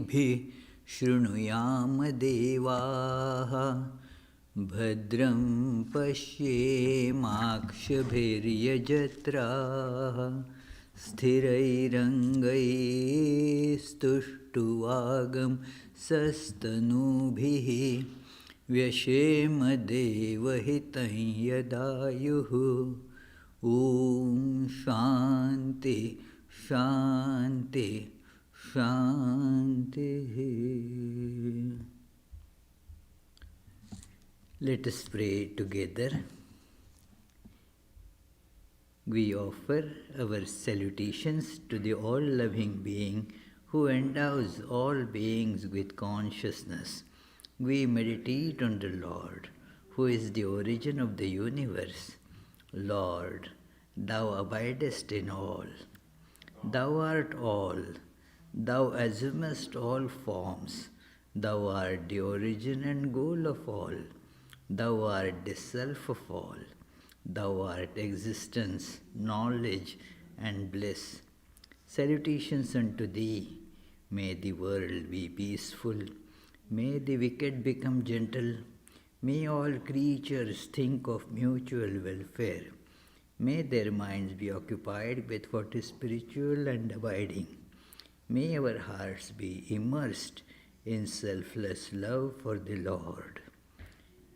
कर्णेभिः शृणुयाम देवाः भद्रं पश्येमाक्षभिर्यजत्राः स्थिरैरङ्गैस्तुष्टुवागं सस्तनूभिः व्यशेम देवहितं यदायुः ॐ शान्ति शान्ति शान्तिः. Let us pray together. We offer our salutations to the all-loving being who endows all beings with consciousness. We meditate on the Lord, who is the origin of the universe. Lord, Thou abidest in all. Thou art all. Thou assumest all forms. Thou art the origin and goal of all. Thou art the self of all. Thou art existence, knowledge, and bliss. Salutations unto Thee. May the world be peaceful. May the wicked become gentle. May all creatures think of mutual welfare. May their minds be occupied with what is spiritual and abiding. May our hearts be immersed in selfless love for the Lord.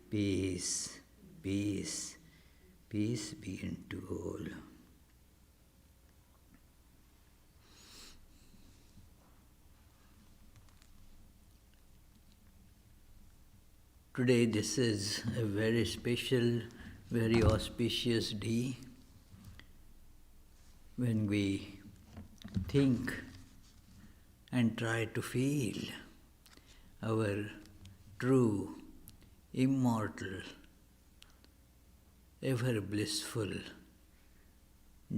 Peace, peace, peace be unto all. Today this is a very special, very auspicious day when we think and try to feel our true, immortal, ever blissful,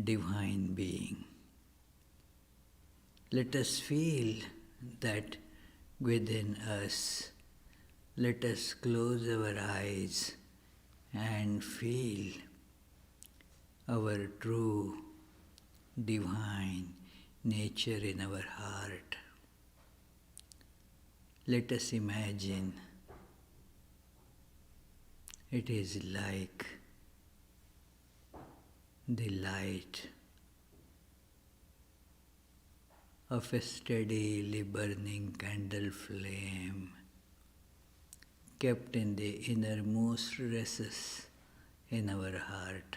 divine being. Let us feel that within us. Let us close our eyes and feel our true, divine nature in our heart. Let us imagine it is like the light of a steadily burning candle flame kept in the innermost recesses in our heart.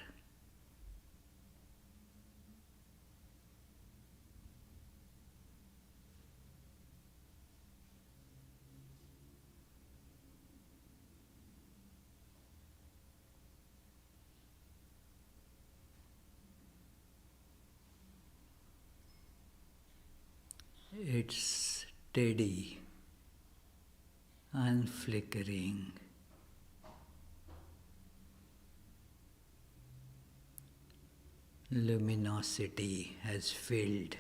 It's steady, unflickering, luminosity has filled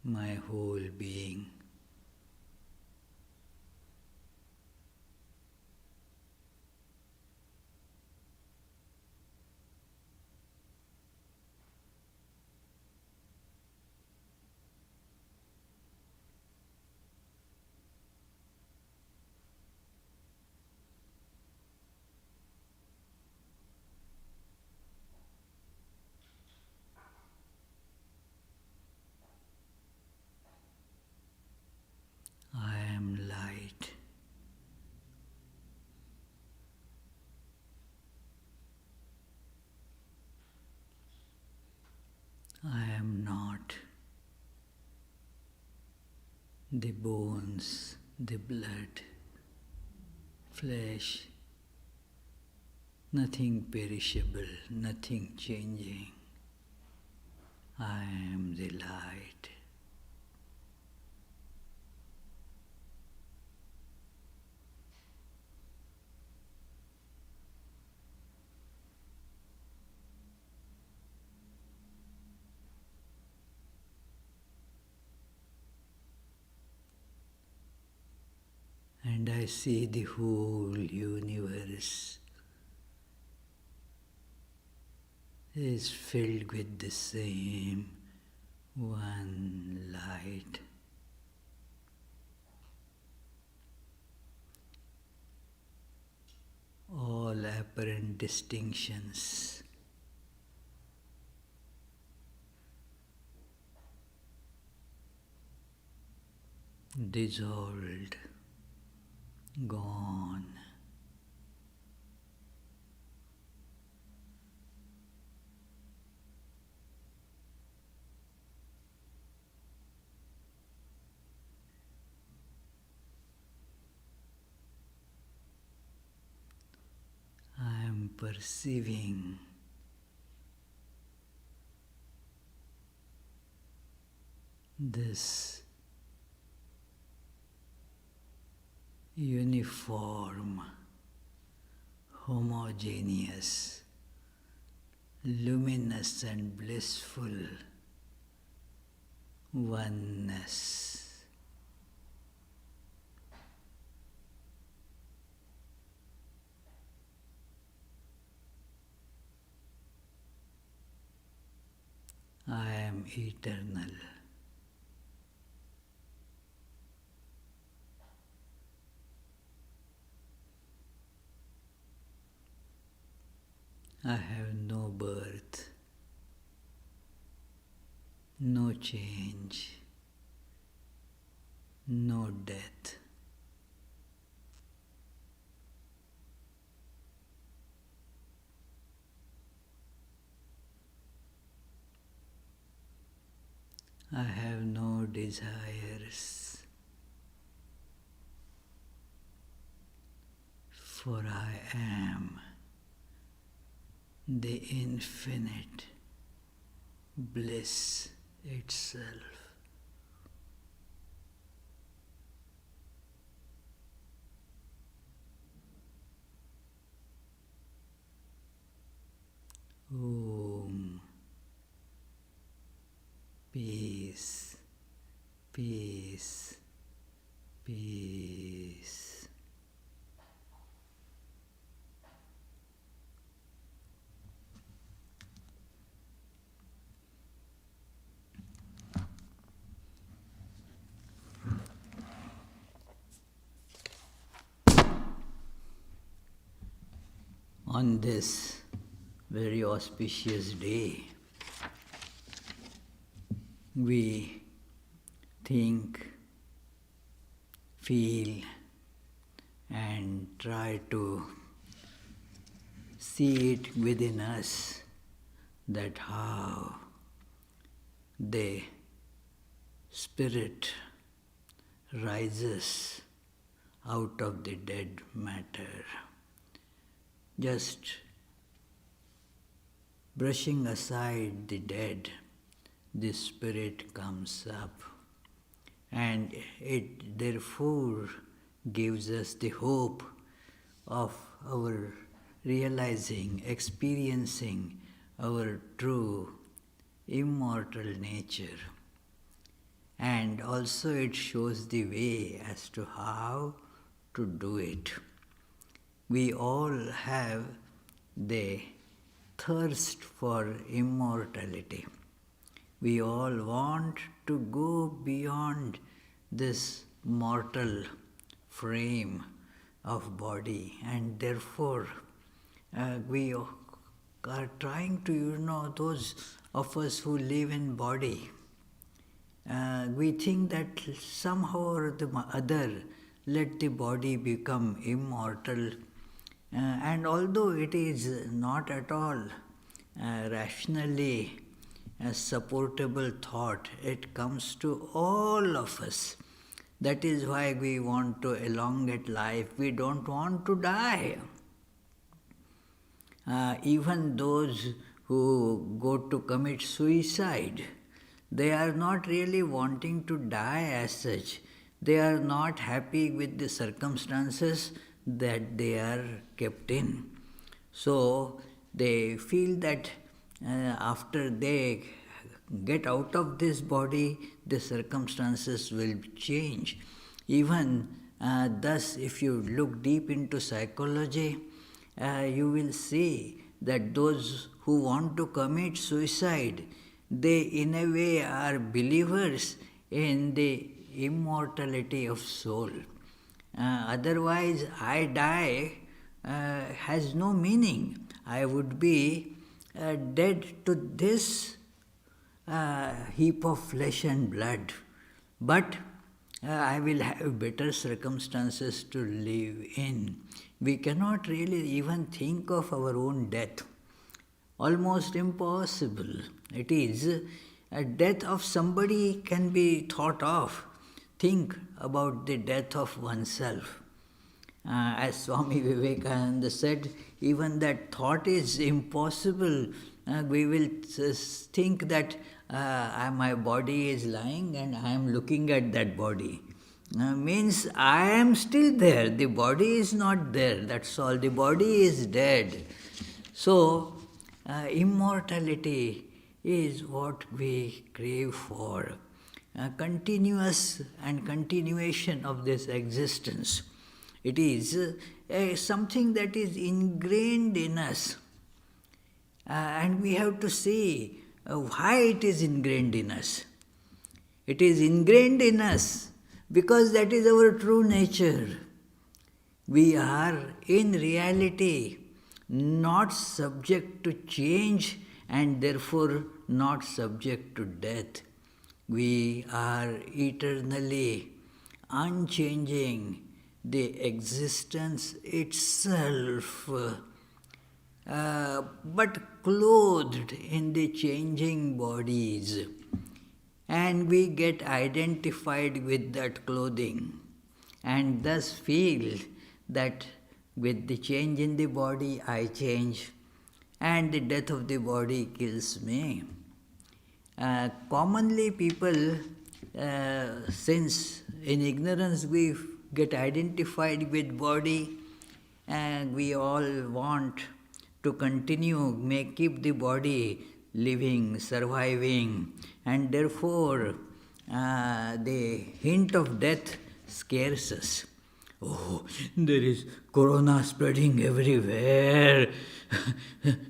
my whole being. I am light. I am not the bones, the blood, flesh, nothing perishable, nothing changing. I am the light. And I see the whole universe is filled with the same one light. apparent distinctions. Dissolved, gone. I am perceiving this uniform, homogeneous, luminous and blissful oneness. I am eternal. I have no birth, no change, no death. I have no desires, for I am the infinite bliss itself. Om. Peace, peace, peace. On this very auspicious day, we think, feel, and try to see it within us that how the spirit rises out of the dead matter. Just brushing aside the dead, the spirit comes up, and it therefore gives us the hope of our realizing, experiencing our true immortal nature. And also it shows the way as to how to do it. We all have the thirst for immortality. We all want to go beyond this mortal frame of body, and therefore we are trying to, those of us who live in body, we think that somehow or the other let the body become immortal. And although it is not at all rationally a supportable thought, it comes to all of us. That is why we want to elongate life. We don't want to die. Even those who go to commit suicide, they are not really wanting to die as such. They are not happy with the circumstances that they are kept in. So they feel that after they get out of this body, the circumstances will change. Even thus, if you look deep into psychology, you will see that those who want to commit suicide, they in a way are believers in the immortality of soul. Otherwise, I die has no meaning. I would be dead to this heap of flesh and blood, but I will have better circumstances to live in. We cannot really even think of our own death. Almost impossible. It is a death of somebody can be thought of. Think about the death of oneself. As Swami Vivekananda said, even that thought is impossible. We will think that my body is lying and I am looking at that body. Means I am still there. The body is not there. That's all. The body is dead. So, immortality is what we crave for. Continuous and continuation of this existence. It is something that is ingrained in us. And we have to see why it is ingrained in us. It is ingrained in us because that is our true nature. We are in reality not subject to change and therefore not subject to death. We are eternally unchanging, the existence itself, but clothed in the changing bodies. And we get identified with that clothing and thus feel that with the change in the body I change and the death of the body kills me. Commonly people, since in ignorance we get identified with body and we all want to continue, keep the body living, surviving, and therefore the hint of death scares us. Oh, there is corona spreading everywhere.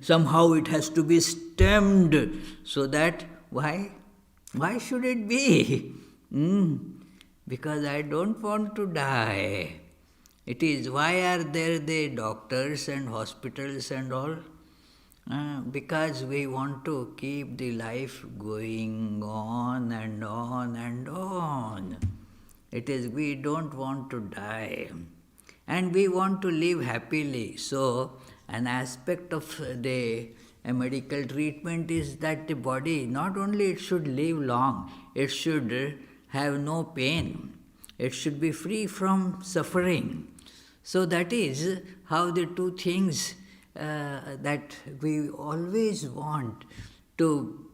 Somehow it has to be stemmed. So that, why? Why should it be? Because I don't want to die. It is, why are there the doctors and hospitals and all? Because we want to keep the life going on and on and on. It is, we don't want to die. And we want to live happily. So, an aspect of the medical treatment is that the body, not only it should live long, it should have no pain. It should be free from suffering. So that is how the two things that we always want, to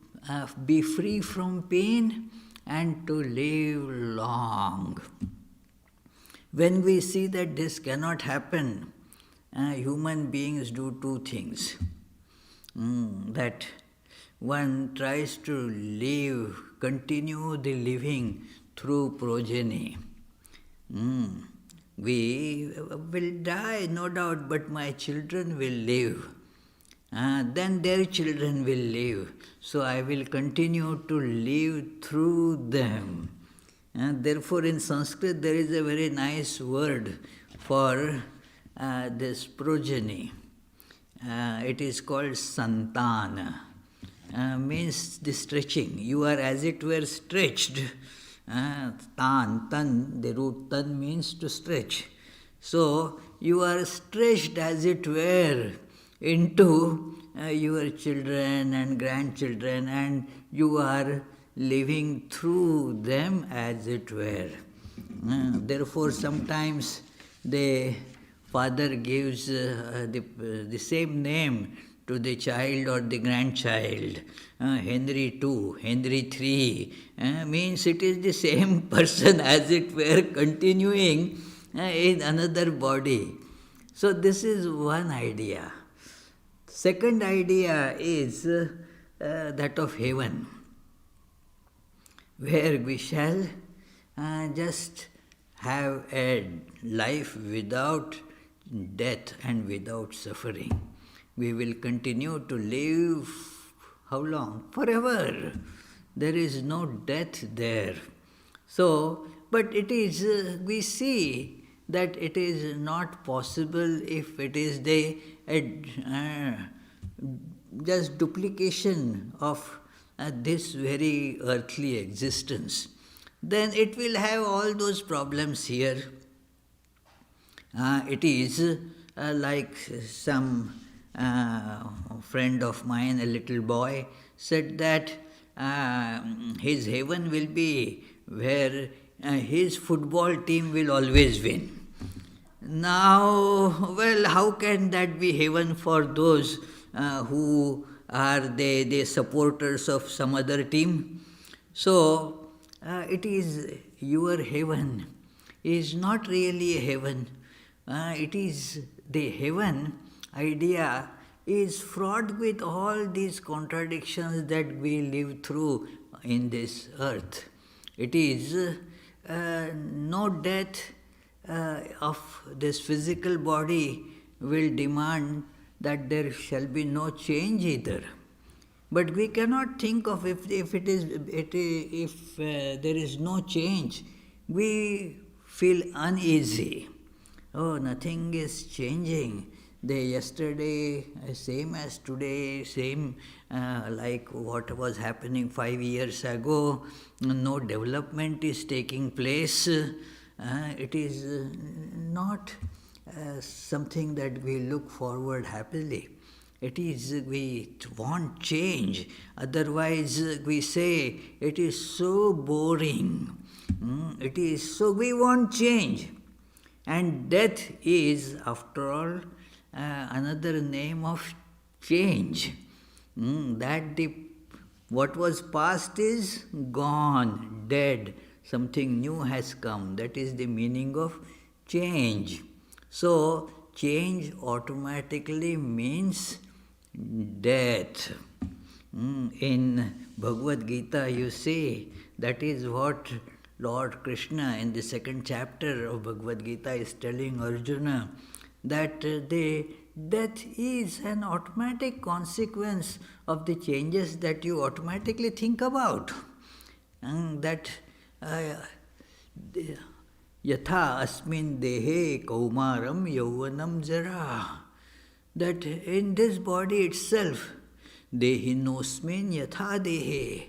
be free from pain and to live long. When we see that this cannot happen, human beings do two things. That one tries to live, continue the living through progeny. We will die, no doubt, but my children will live. Then their children will live. So I will continue to live through them. Therefore, in Sanskrit, there is a very nice word for this progeny. It is called Santana. Means the stretching. You are, as it were, stretched. Tan, the root tan means to stretch. So, you are stretched, as it were, into your children and grandchildren, and you are living through them, as it were. Therefore, sometimes the father gives the same name to the child or the grandchild. Henry II, Henry III, means it is the same person, as it were, continuing in another body. So this is one idea. Second idea is that of heaven, where we shall just have a life without death and without suffering. We will continue to live, how long? Forever. There is no death there. So, but it is, we see that it is not possible if it is the just duplication of this very earthly existence, then it will have all those problems here. It is like some friend of mine, a little boy, said that his heaven will be where his football team will always win. Now, well, how can that be heaven for those who are the supporters of some other team? So, it is your heaven is not really a heaven. It is the heaven idea is fraught with all these contradictions that we live through in this earth. It is no death of this physical body will demand that there shall be no change either. But we cannot think of if there is no change, we feel uneasy. Oh, nothing is changing. Yesterday, same as today, same like what was happening 5 years ago. No development is taking place. It is not something that we look forward happily. It is we want change. Otherwise, we say it is so boring. It is so we want change. And death is, after all, another name of change. What was past is gone, dead. Something new has come. That is the meaning of change. So, change automatically means death. In Bhagavad Gita, you see, that is what Lord Krishna in the 2nd chapter of Bhagavad Gita is telling Arjuna, that the death is an automatic consequence of the changes that you automatically think about. That yatha asmin dehe kaumaram yauvanam jara. That in this body itself, dehinosmin yatha dehe.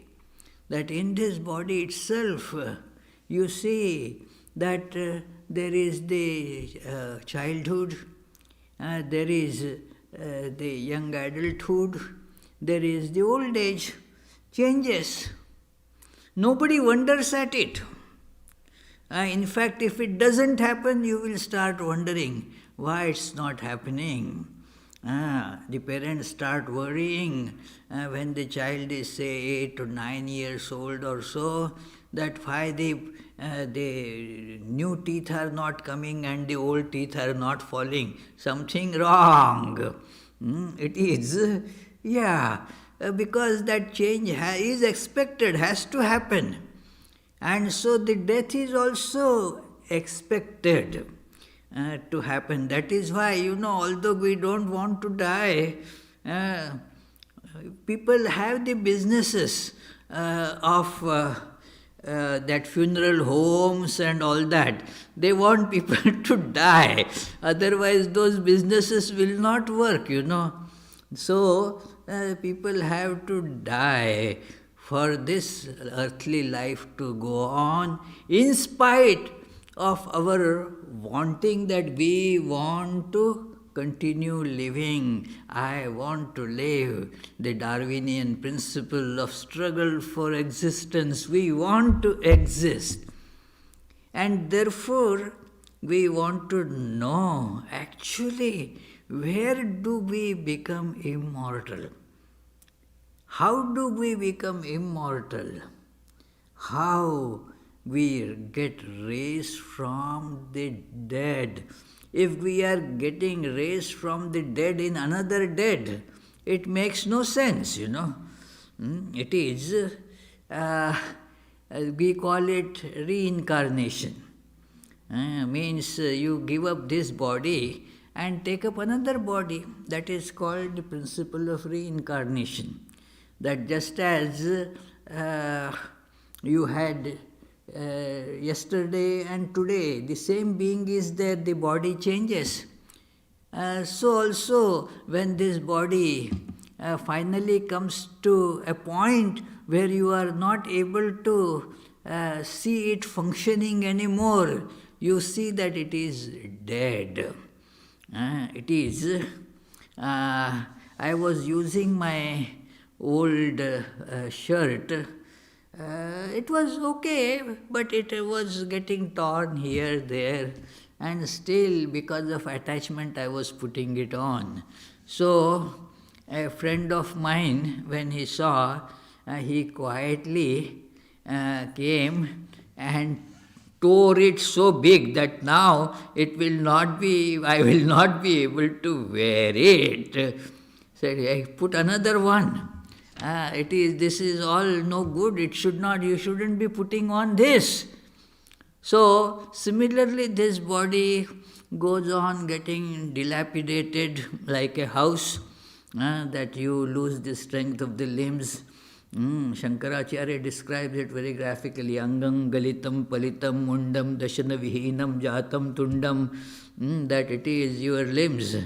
That in this body itself, you see that there is the childhood, there is the young adulthood, there is the old age, changes. Nobody wonders at it. In fact, if it doesn't happen, you will start wondering why it's not happening. The parents start worrying when the child is, say, 8 to 9 years old or so, that why the new teeth are not coming and the old teeth are not falling. Something wrong. It is, because that change is expected, has to happen. And so the death is also expected to happen. That is why, although we don't want to die, people have the businesses of that funeral homes and all that. They want people to die. Otherwise, those businesses will not work, So, people have to die for this earthly life to go on, in spite of our wanting that we want to continue living. I want to live. The Darwinian principle of struggle for existence. We want to exist. And therefore, we want to know, actually, where do we become immortal? How do we become immortal? How we get raised from the dead? If we are getting raised from the dead in another dead, it makes no sense, It is, we call it reincarnation. Means you give up this body and take up another body. That is called the principle of reincarnation. That just as you had yesterday and today. The same being is there, the body changes. So also when this body finally comes to a point where you are not able to see it functioning anymore, you see that it is dead. It is. I was using my old shirt. It was okay, but it was getting torn here, there, and still because of attachment I was putting it on. So a friend of mine, when he saw, he quietly came and tore it so big that now I will not be able to wear it. Said, I put another one. This is all no good. You shouldn't be putting on this. So similarly, this body goes on getting dilapidated like a house, that you lose the strength of the limbs. Shankaracharya describes it very graphically. Angam galitam palitam mundam dashana vihinam jatam tundam. That it is your limbs.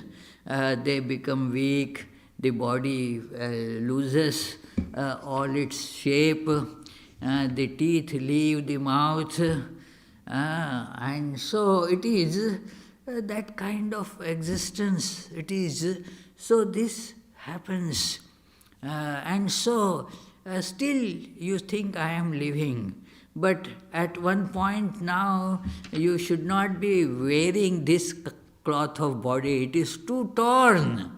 They become weak. The body loses all its shape. The teeth leave the mouth. And so it is that kind of existence. It is. So this happens. And so still you think I am living. But at one point now, you should not be wearing this cloth of body. It is too torn.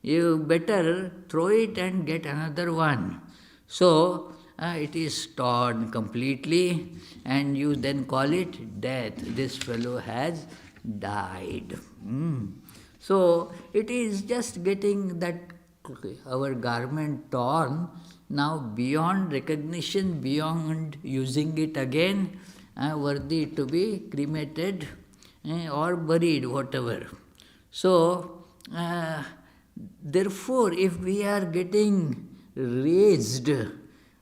You better throw it and get another one. So it is torn completely, and you then call it death. This fellow has died. So it is just getting that our garment torn, now beyond recognition, beyond using it again, worthy to be cremated or buried, whatever. So therefore, if we are getting raised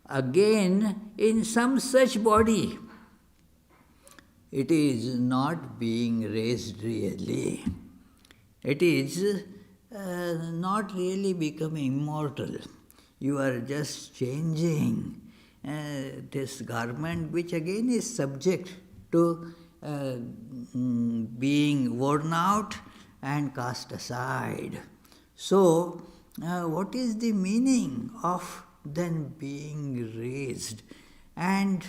again in some such body, it is not being raised really. It is not really becoming immortal. You are just changing this garment, which again is subject to being worn out and cast aside. So, what is the meaning of then being raised? And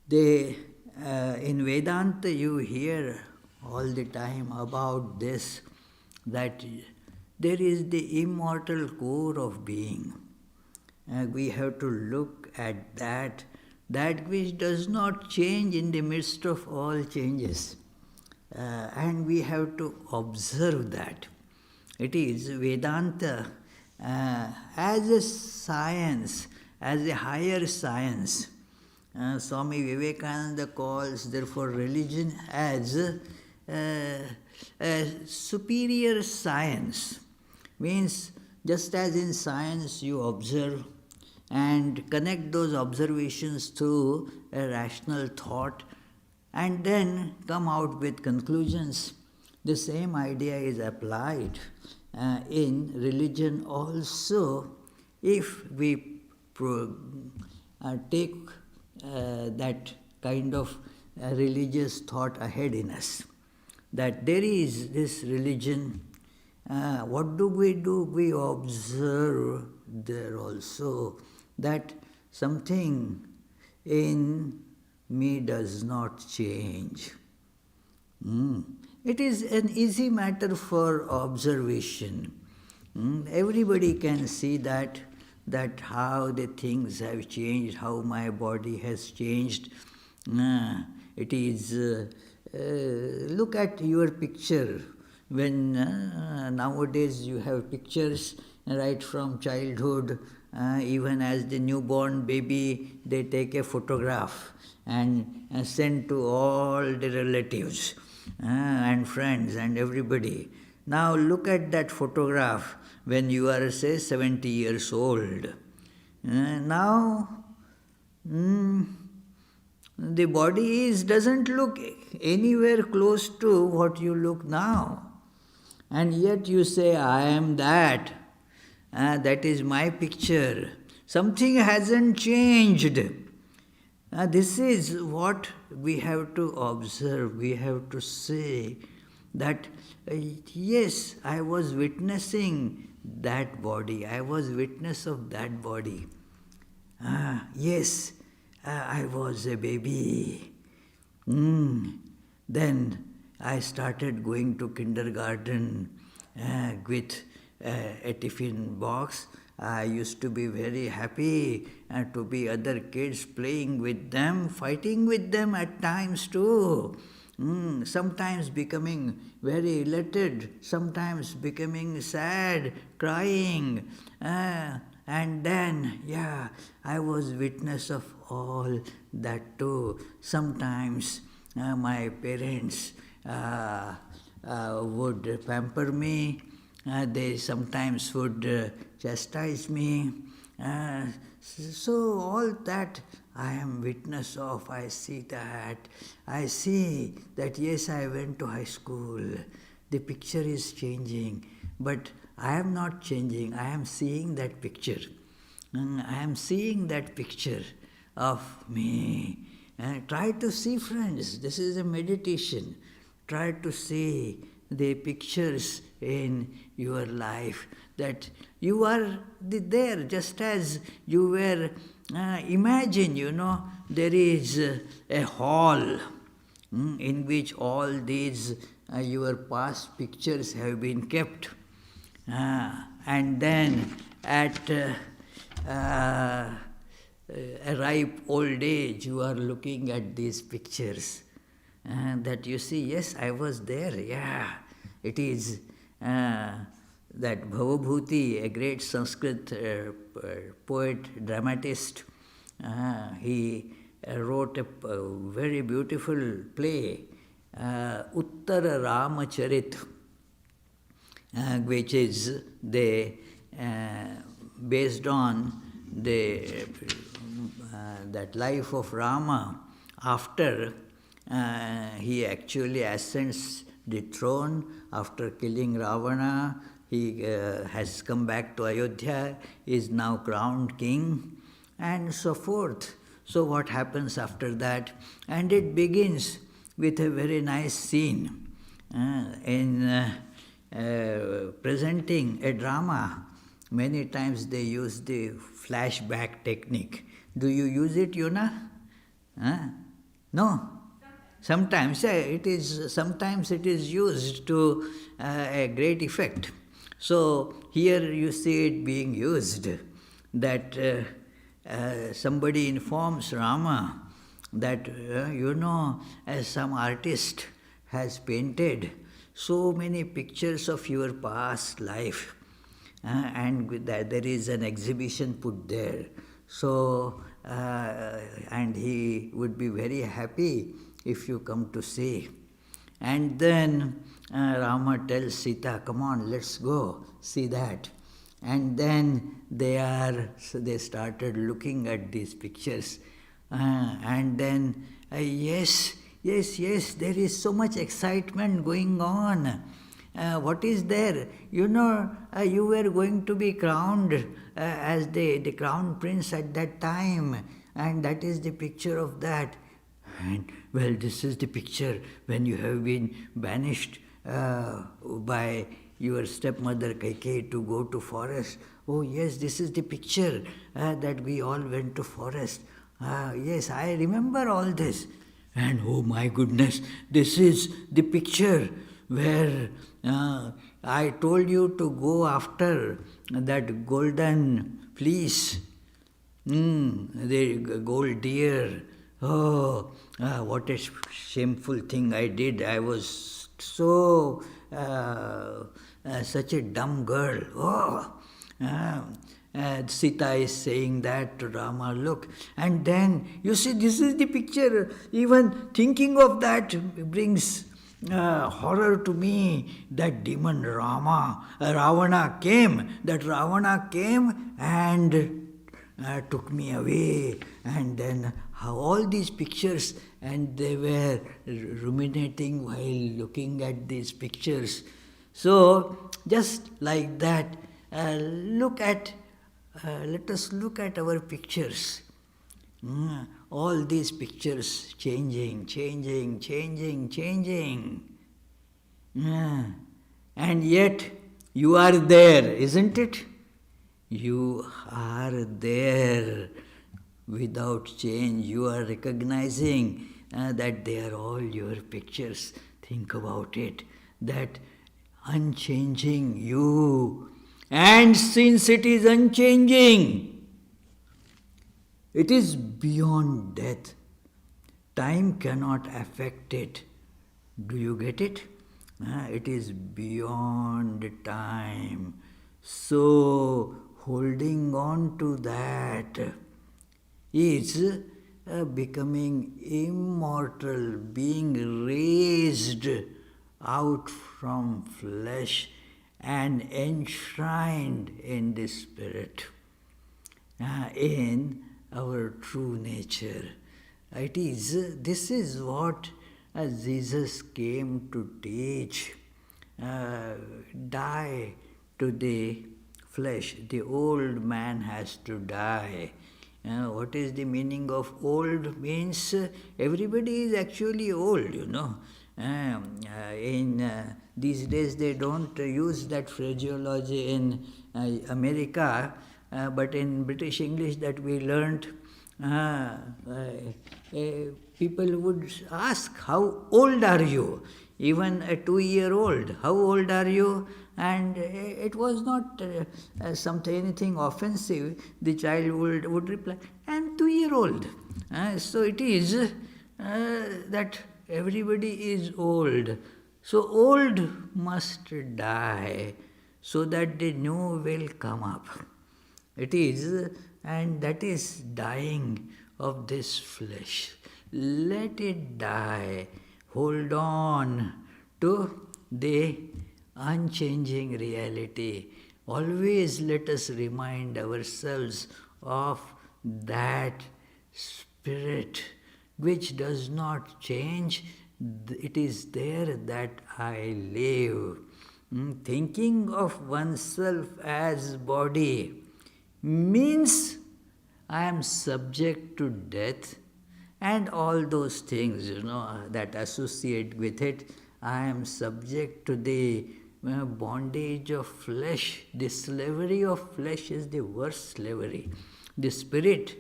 in Vedanta you hear all the time about this, that there is the immortal core of being. We have to look at that which does not change in the midst of all changes. And we have to observe that. It is Vedanta as a science, as a higher science. Swami Vivekananda calls therefore religion as a superior science. Means just as in science you observe and connect those observations to a rational thought and then come out with conclusions, the same idea is applied in religion also, if we take that kind of religious thought ahead in us, that there is this religion. What do? We observe there also that something in me does not change. It is an easy matter for observation. Everybody can see that how the things have changed, how my body has changed. It is, look at your picture. When nowadays you have pictures right from childhood, even as the newborn baby, they take a photograph and send to all the relatives and friends and everybody. Now look at that photograph when you are, say, 70 years old. Now the body doesn't look anywhere close to what you look now. And yet you say, I am that. That is my picture. Something hasn't changed. This is what we have to observe. We have to say that, yes, I was witnessing that body. I was witness of that body. Yes, I was a baby. Then I started going to kindergarten with a tiffin box. I used to be very happy to be other kids, playing with them, fighting with them at times too. Sometimes becoming very elated, sometimes becoming sad, crying. And then, I was witness of all that too. Sometimes my parents would pamper me. They sometimes would chastise me. So all that I am witness of. I see that. I see that, yes, I went to high school. The picture is changing. But I am not changing. I am seeing that picture. I am seeing that picture of me. Try to see, friends. This is a meditation. Try to see the pictures in your life, that you are there just as you were. Imagine, there is a hall in which all these your past pictures have been kept. And then at a ripe old age, you are looking at these pictures. That you see, yes, I was there, It is that Bhavabhuti, a great Sanskrit poet, dramatist, he wrote a very beautiful play, Uttara Ramacharita, which is based on that life of Rama after he actually ascends the throne after killing Ravana. He has come back to Ayodhya, is now crowned king, and so forth. So what happens after that? And it begins with a very nice scene in presenting a drama. Many times they use the flashback technique. Do you use it, Yuna? No? Sometimes it is used to a great effect. So here you see it being used, that somebody informs Rama that, as some artist has painted so many pictures of your past life, and with that there is an exhibition put there. So, and he would be very happy if you come to see. And then Rama tells Sita, come on, let's go, see that. And then they started looking at these pictures. And then, yes, there is so much excitement going on. What is there? You were going to be crowned as the crown prince at that time. And that is the picture of that. And, well, this is the picture when you have been banished by your stepmother Kaikeyi to go to forest. Oh yes, this is the picture that we all went to forest. Yes, I remember all this. And oh my goodness, this is the picture where I told you to go after that golden fleece, the gold deer. Oh, what a shameful thing I did. I was so, such a dumb girl. Oh, Sita is saying that to Rama, look. And then, you see, this is the picture. Even thinking of that brings horror to me. That demon Ravana came. That Ravana came and took me away. And then how all these pictures, and they were ruminating while looking at these pictures. So, just like that, let us look at our pictures. All these pictures changing, changing, changing, changing. And yet, you are there, isn't it? You are there without change. You are recognizing that they are all your pictures. Think about it. That unchanging you. And since it is unchanging, it is beyond death. Time cannot affect it. Do you get it? It is beyond time. So, holding on to that is becoming immortal, being raised out from flesh and enshrined in the spirit, in our true nature. This is what Jesus came to teach. Die to the flesh. The old man has to die. What is the meaning of old? Means everybody is actually old, In these days they don't use that phraseology in America, but in British English that we learnt, people would ask, how old are you? Even a 2-year-old, how old are you? And it was not anything offensive. The child would reply, I am 2-year-old. So it is that everybody is old. So old must die so that the new will come up. It is, and that is dying of this flesh. Let it die. Hold on to the unchanging reality. Always let us remind ourselves of that spirit which does not change. It is there that I live. Thinking of oneself as body means I am subject to death and all those things, that associate with it. I am subject to the bondage of flesh. The slavery of flesh is the worst slavery. The spirit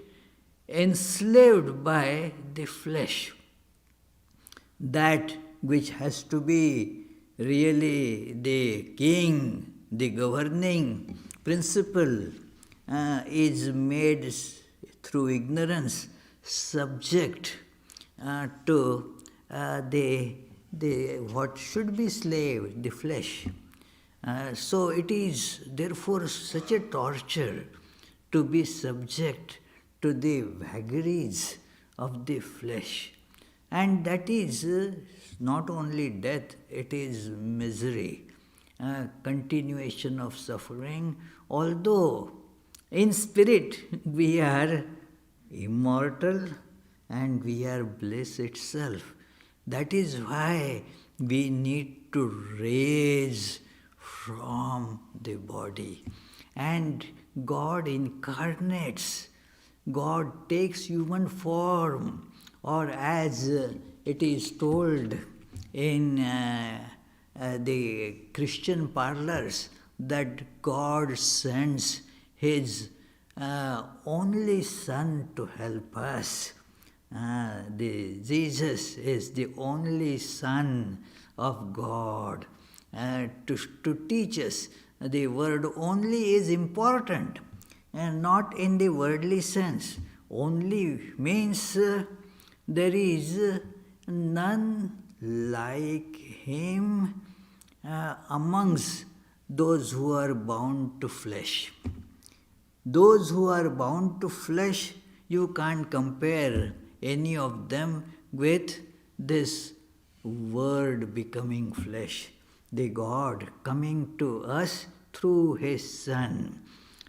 enslaved by the flesh, that which has to be really the king, the governing principle, is made through ignorance subject to the what should be slave, the flesh. So it is therefore such a torture to be subject to the vagaries of the flesh. And that is not only death, it is misery, continuation of suffering. Although in spirit we are immortal and we are bliss itself. That is why we need to raise from the body. And God incarnates. God takes human form, or as it is told in the Christian parlors, that God sends His only Son to help us. Jesus is the only Son of God to teach us. The word only is important, and not in the worldly sense. Only means there is none like Him amongst those who are bound to flesh. Those who are bound to flesh, you can't compare any of them with this Word becoming flesh, the God coming to us through His Son.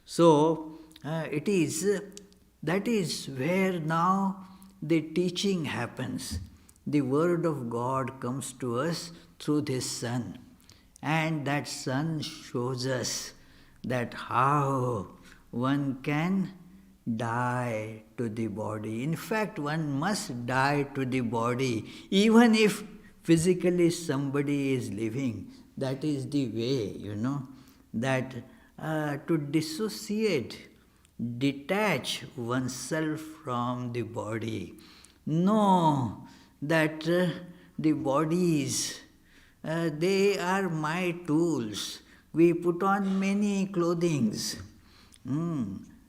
So that is where now the teaching happens. The word of God comes to us through this Son. And that Son shows us that how one can die to the body. In fact, one must die to the body, even if physically somebody is living. That is the way, that to dissociate, detach oneself from the body. Know that the bodies, they are my tools. We put on many clothings.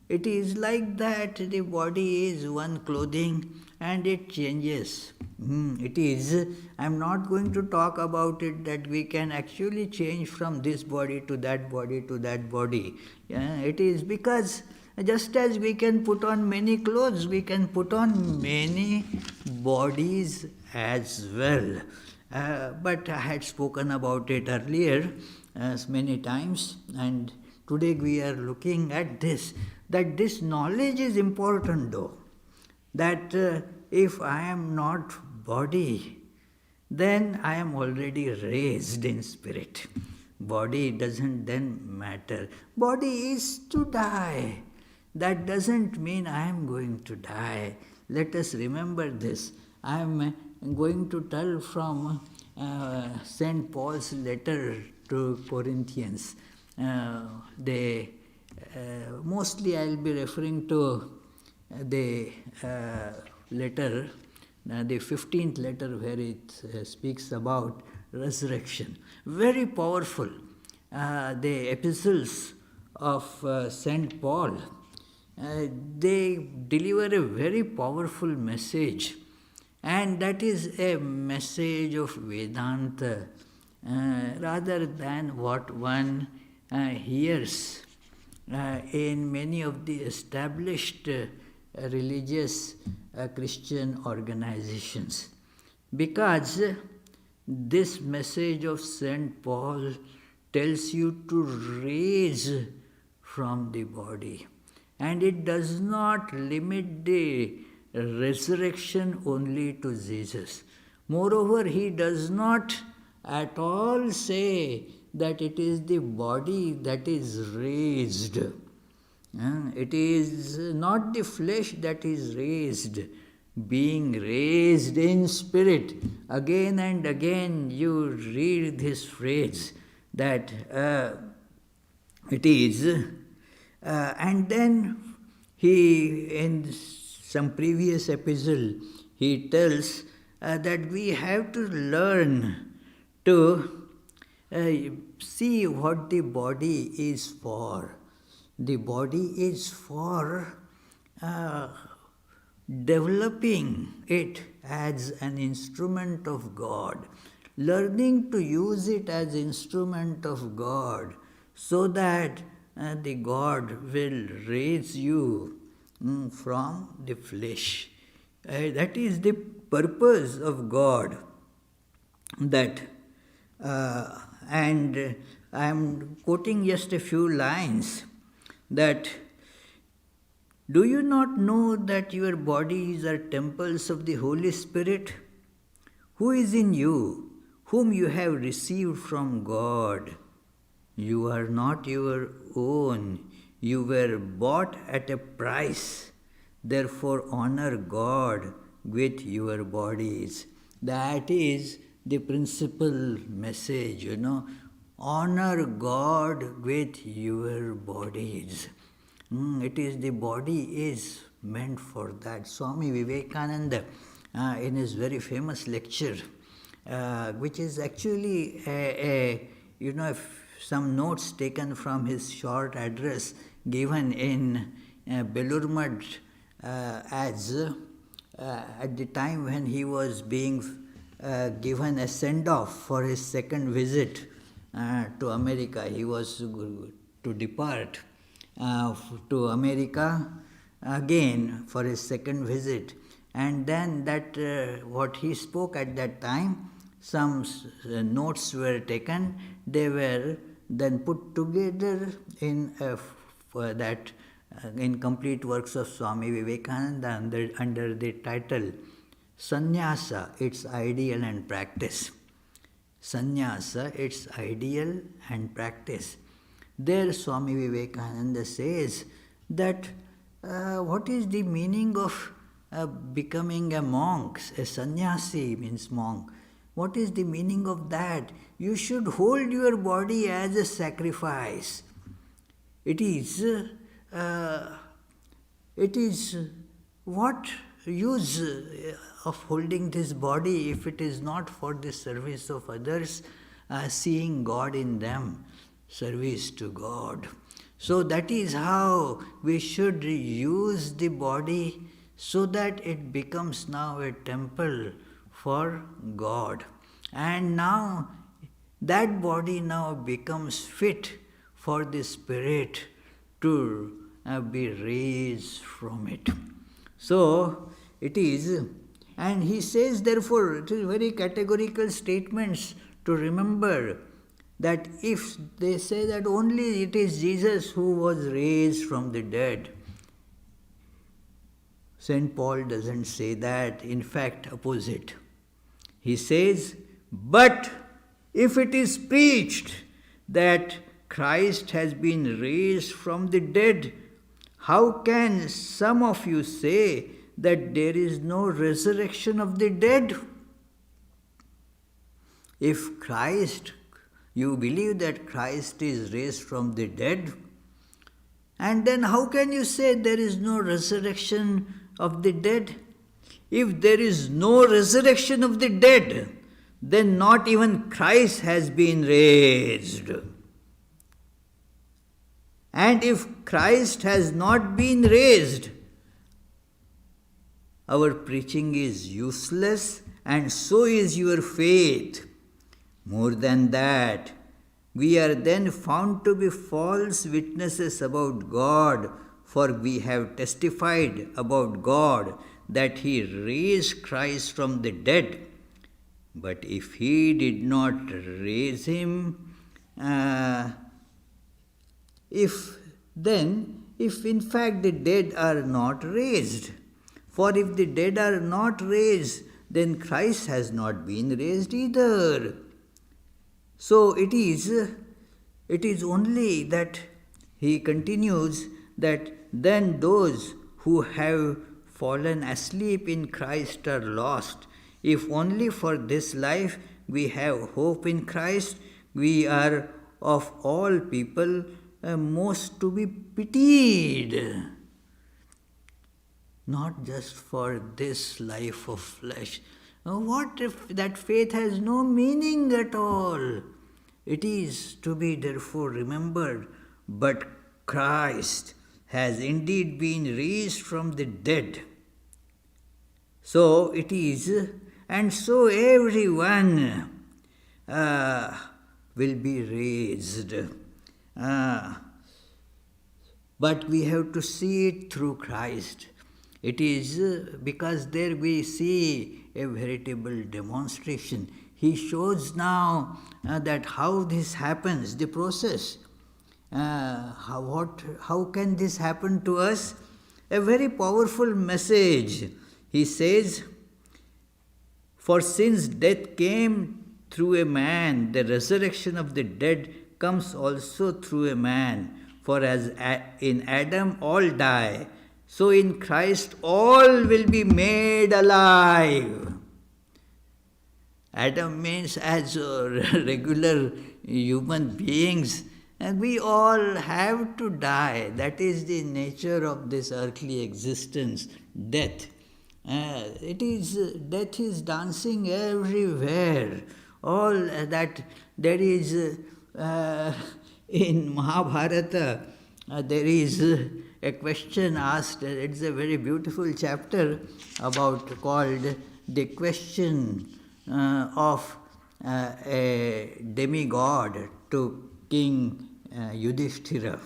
It is like that, the body is one clothing and it changes. It is, I am not going to talk about it that we can actually change from this body to that body to that body. It is because just as we can put on many clothes, we can put on many bodies as well. But I had spoken about it earlier many times, and today we are looking at this, that this knowledge is important though, that if I am not body, then I am already raised in spirit. Body doesn't then matter. Body is to die. That doesn't mean I am going to die. Let us remember this. I am going to tell from St. Paul's letter to Corinthians. Mostly I will be referring to the letter, the 15th letter, where it speaks about resurrection. Very powerful. The epistles of St. Paul, they deliver a very powerful message, and that is a message of Vedanta rather than what one hears in many of the established religious Christian organizations. Because this message of St. Paul tells you to raise from the body. And it does not limit the resurrection only to Jesus. Moreover, he does not at all say that it is the body that is raised. It is not the flesh that is raised, being raised in spirit. Again and again you read this phrase that it is, and then he, in some previous epistle, he tells that we have to learn to see what the body is for. The body is for developing it as an instrument of God, learning to use it as instrument of God, so that the God will raise you from the flesh. That is the purpose of God. That and I am quoting just a few lines, that do you not know that your bodies are temples of the Holy Spirit, who is in you, whom you have received from God? You are not your own. You were bought at a price. Therefore, honor God with your bodies. That is the principal message, Honor God with your bodies. It is, the body is meant for that. Swami Vivekananda, in his very famous lecture, which is actually some notes taken from his short address given in Belur as at the time when he was being given a send-off for his second visit to America. He was to depart to America again for his second visit. And then that what he spoke at that time, some notes were taken. They were then put together in that in complete works of Swami Vivekananda under the title Sannyasa, its ideal and practice. Sannyasa, its ideal and practice. There Swami Vivekananda says that what is the meaning of becoming a monk? A sannyasi means monk. What is the meaning of that? You should hold your body as a sacrifice. It is what use of holding this body if it is not for the service of others, seeing God in them, service to God. So that is how we should use the body so that it becomes now a temple for God. And now that body now becomes fit for the spirit to be raised from it. So it is, and he says therefore, it is very categorical statements to remember that if they say that only it is Jesus who was raised from the dead, St. Paul doesn't say that, in fact, opposite. He says, but if it is preached that Christ has been raised from the dead, how can some of you say that there is no resurrection of the dead? If Christ, you believe that Christ is raised from the dead, and then how can you say there is no resurrection of the dead? If there is no resurrection of the dead, then not even Christ has been raised. And if Christ has not been raised, our preaching is useless, and so is your faith. More than that, we are then found to be false witnesses about God, for we have testified about God that He raised Christ from the dead. But if He did not raise Him, if in fact the dead are not raised, for if the dead are not raised, then Christ has not been raised either. So it is only that he continues that then those who have fallen asleep in Christ are lost. If only for this life we have hope in Christ, we are of all people most to be pitied. Not just for this life of flesh. What if that faith has no meaning at all? It is to be therefore remembered, but Christ has indeed been raised from the dead. So it is, and so everyone will be raised. But we have to see it through Christ. It is because there we see a veritable demonstration. He shows now that how this happens, the process. How can this happen to us? A very powerful message. He says, for since death came through a man, the resurrection of the dead comes also through a man. For as in Adam all die, so in Christ all will be made alive. Adam means as regular human beings, and we all have to die. That is the nature of this earthly existence, death. Death is dancing everywhere. All that there is in Mahabharata, there is a question asked. It's a very beautiful chapter called the question of a demigod to King Yudhishthira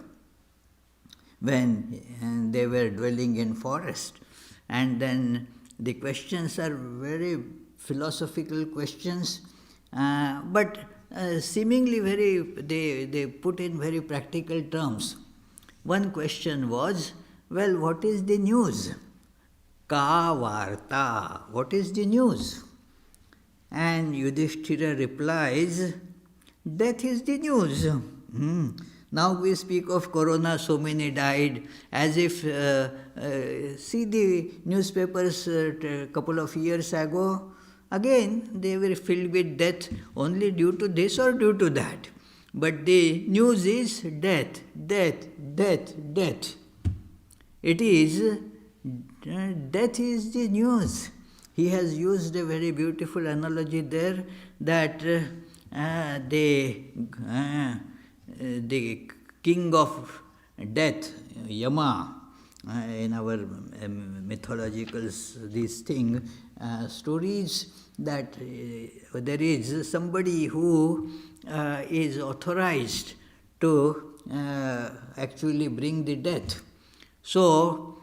when they were dwelling in forest. And then the questions are very philosophical questions, but seemingly they put in very practical terms. one question was, well, what is the news? Ka varta, what is the news? And Yudhishthira replies, death is the news. Now we speak of corona, so many died, as if, see the newspapers a couple of years ago, again they were filled with death only due to this or due to that. But the news is death, death, death, death. It is, death is the news. He has used a very beautiful analogy there that the king of death, Yama, in our mythological these thing, stories, that there is somebody who is authorized to actually bring the death. So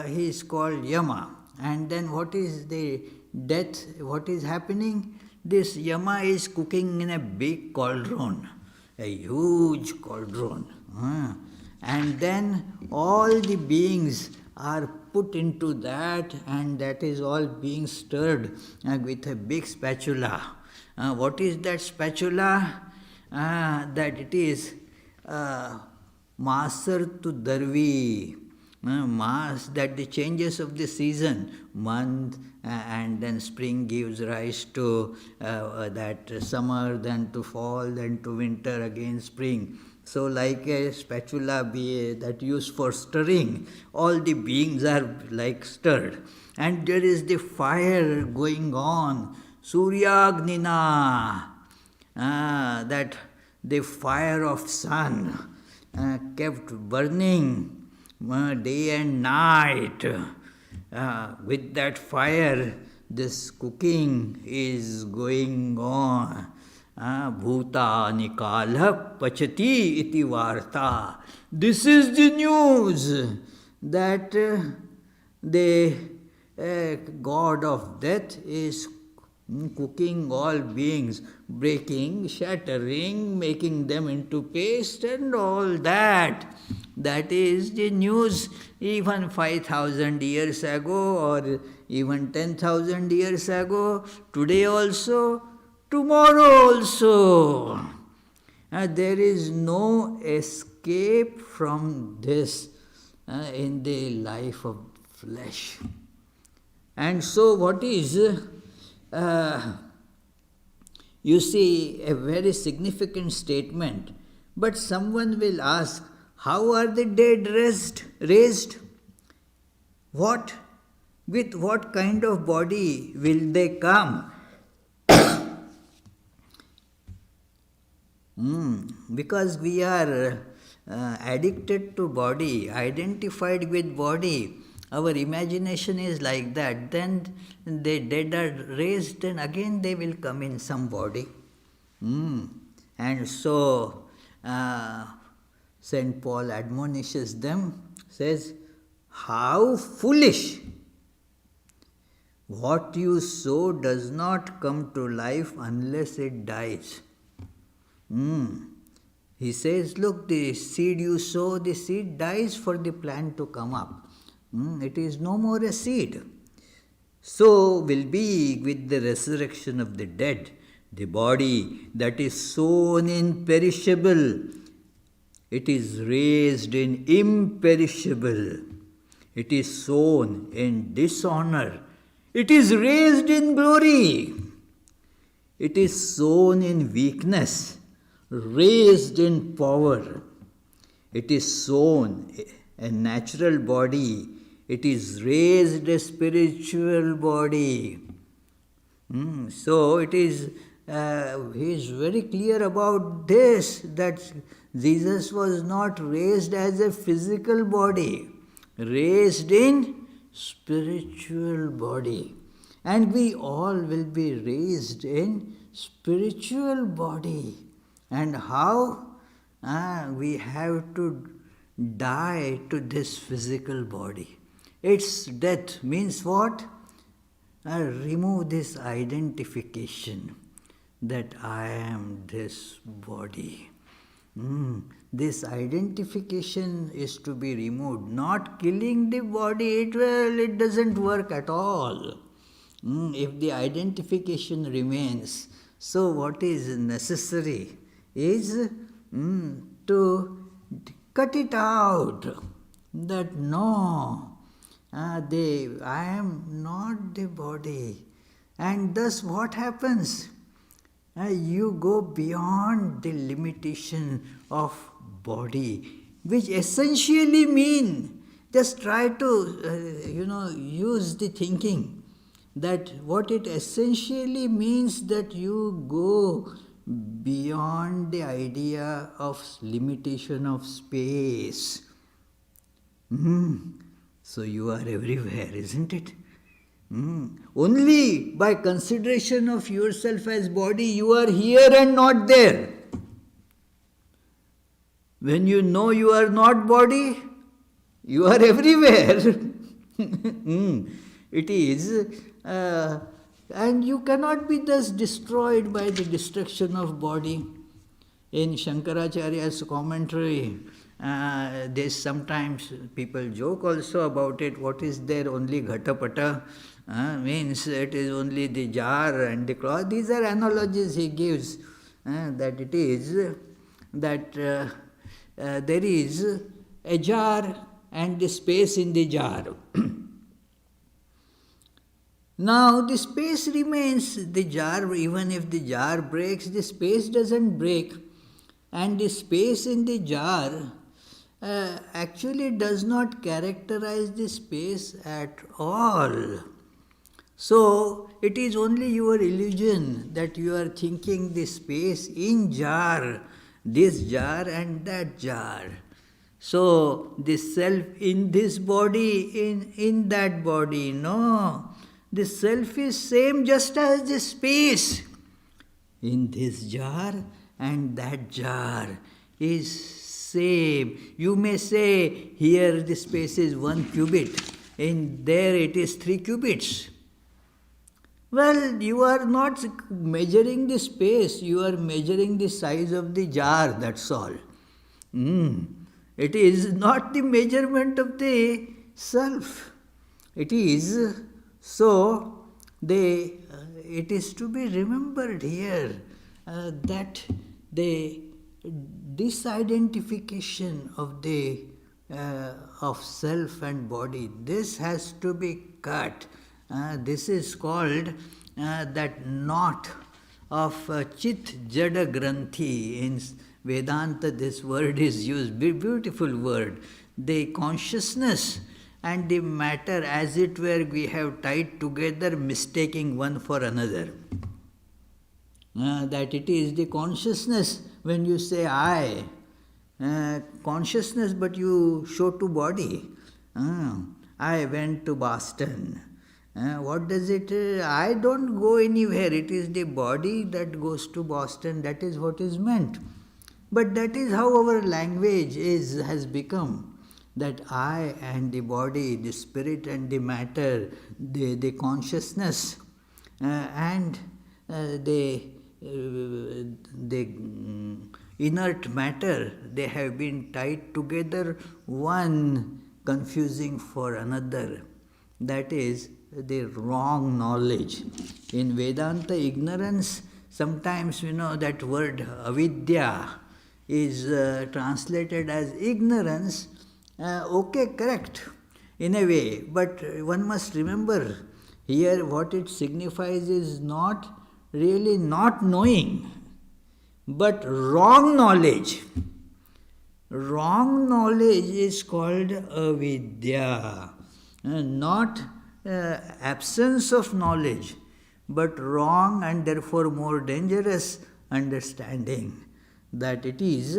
he is called Yama. And then what is the death? What is happening? This Yama is cooking in a big cauldron, a huge cauldron. And then all the beings are put into that, and that is all being stirred with a big spatula. What is that spatula? That it is Masar to Darvi. Mass, that the changes of the season, month, and then spring gives rise to that summer, then to fall, then to winter, again spring. So like a spatula that used for stirring, all the beings are like stirred. And there is the fire going on, Suryagnina, that the fire of sun kept burning day and night. With that fire, this cooking is going on. Bhuta nikala pachati iti varta. This is the news that the god of death is cooking all beings, breaking, shattering, making them into paste and all that. That is the news even 5,000 years ago or even 10,000 years ago, today also, tomorrow also. There is no escape from this in the life of flesh. And so what is, you see, a very significant statement. But someone will ask, how are the dead raised? What? With what kind of body will they come? Because we are addicted to body, identified with body. Our imagination is like that. Then the dead are raised and again they will come in some body. And so St. Paul admonishes them, says, how foolish! What you sow does not come to life unless it dies. He says, look, the seed you sow, the seed dies for the plant to come up. It is no more a seed. So will be with the resurrection of the dead, the body that is sown in perishable, it is raised in imperishable. It is sown in dishonor. It is raised in glory. It is sown in weakness, raised in power. It is sown a natural body. It is raised a spiritual body. So it is, he is very clear about this, that Jesus was not raised as a physical body, raised in spiritual body. And we all will be raised in spiritual body. And how? We have to die to this physical body. Its death means what? Remove this identification that I am this body. This identification is to be removed. Not killing the body, it doesn't work at all. If the identification remains, so what is necessary is to cut it out. That no, I am not the body. And thus what happens? You go beyond the limitation of body, which essentially mean, just try to, use the thinking, that what it essentially means that you go beyond the idea of limitation of space. So you are everywhere, isn't it? Only by consideration of yourself as body, you are here and not there. When you know you are not body, you are everywhere. It is, and you cannot be thus destroyed by the destruction of body. In Shankaracharya's commentary, there's sometimes people joke also about it. What is there? Only ghatapata. Means it is only the jar and the cloth. These are analogies he gives, that it is that there is a jar and the space in the jar. Now the space remains, the jar, even if the jar breaks, the space doesn't break. And the space in the jar actually does not characterize the space at all. So it is only your illusion that you are thinking the space in jar, this jar and that jar. So the self in this body, in that body, no. The self is same just as the space in this jar and that jar is same. You may say here the space is 1 cubit, in there it is 3 cubits. Well, you are not measuring the space, you are measuring the size of the jar, that's all. It is not the measurement of the self. It is so, it is to be remembered here that the disidentification of self and body, this has to be cut. This is called that knot of chit jada granthi. In Vedanta this word is used, beautiful word. The consciousness and the matter, as it were, we have tied together, mistaking one for another. That it is the consciousness, when you say I, consciousness, but you show to body. I went to Boston. What does it? I don't go anywhere. It is the body that goes to Boston. That is what is meant. But that is how our language has become. That I and the body, the spirit and the matter, the consciousness and the inert matter, they have been tied together, one confusing for another. That is the wrong knowledge. In Vedanta, ignorance, sometimes that word avidya is translated as ignorance. Okay, correct, in a way, but one must remember here what it signifies is not really not knowing, but wrong knowledge. Wrong knowledge is called avidya, not absence of knowledge, but wrong and therefore more dangerous understanding, that it is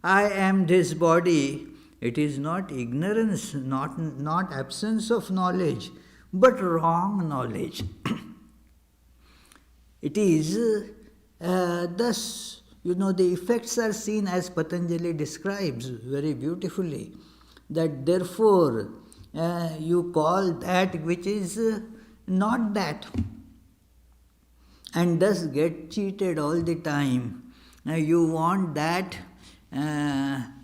I am this body. It is not ignorance, not absence of knowledge, but wrong knowledge. It is thus, the effects are seen as Patanjali describes very beautifully, that therefore you call that which is not that, and thus get cheated all the time You want that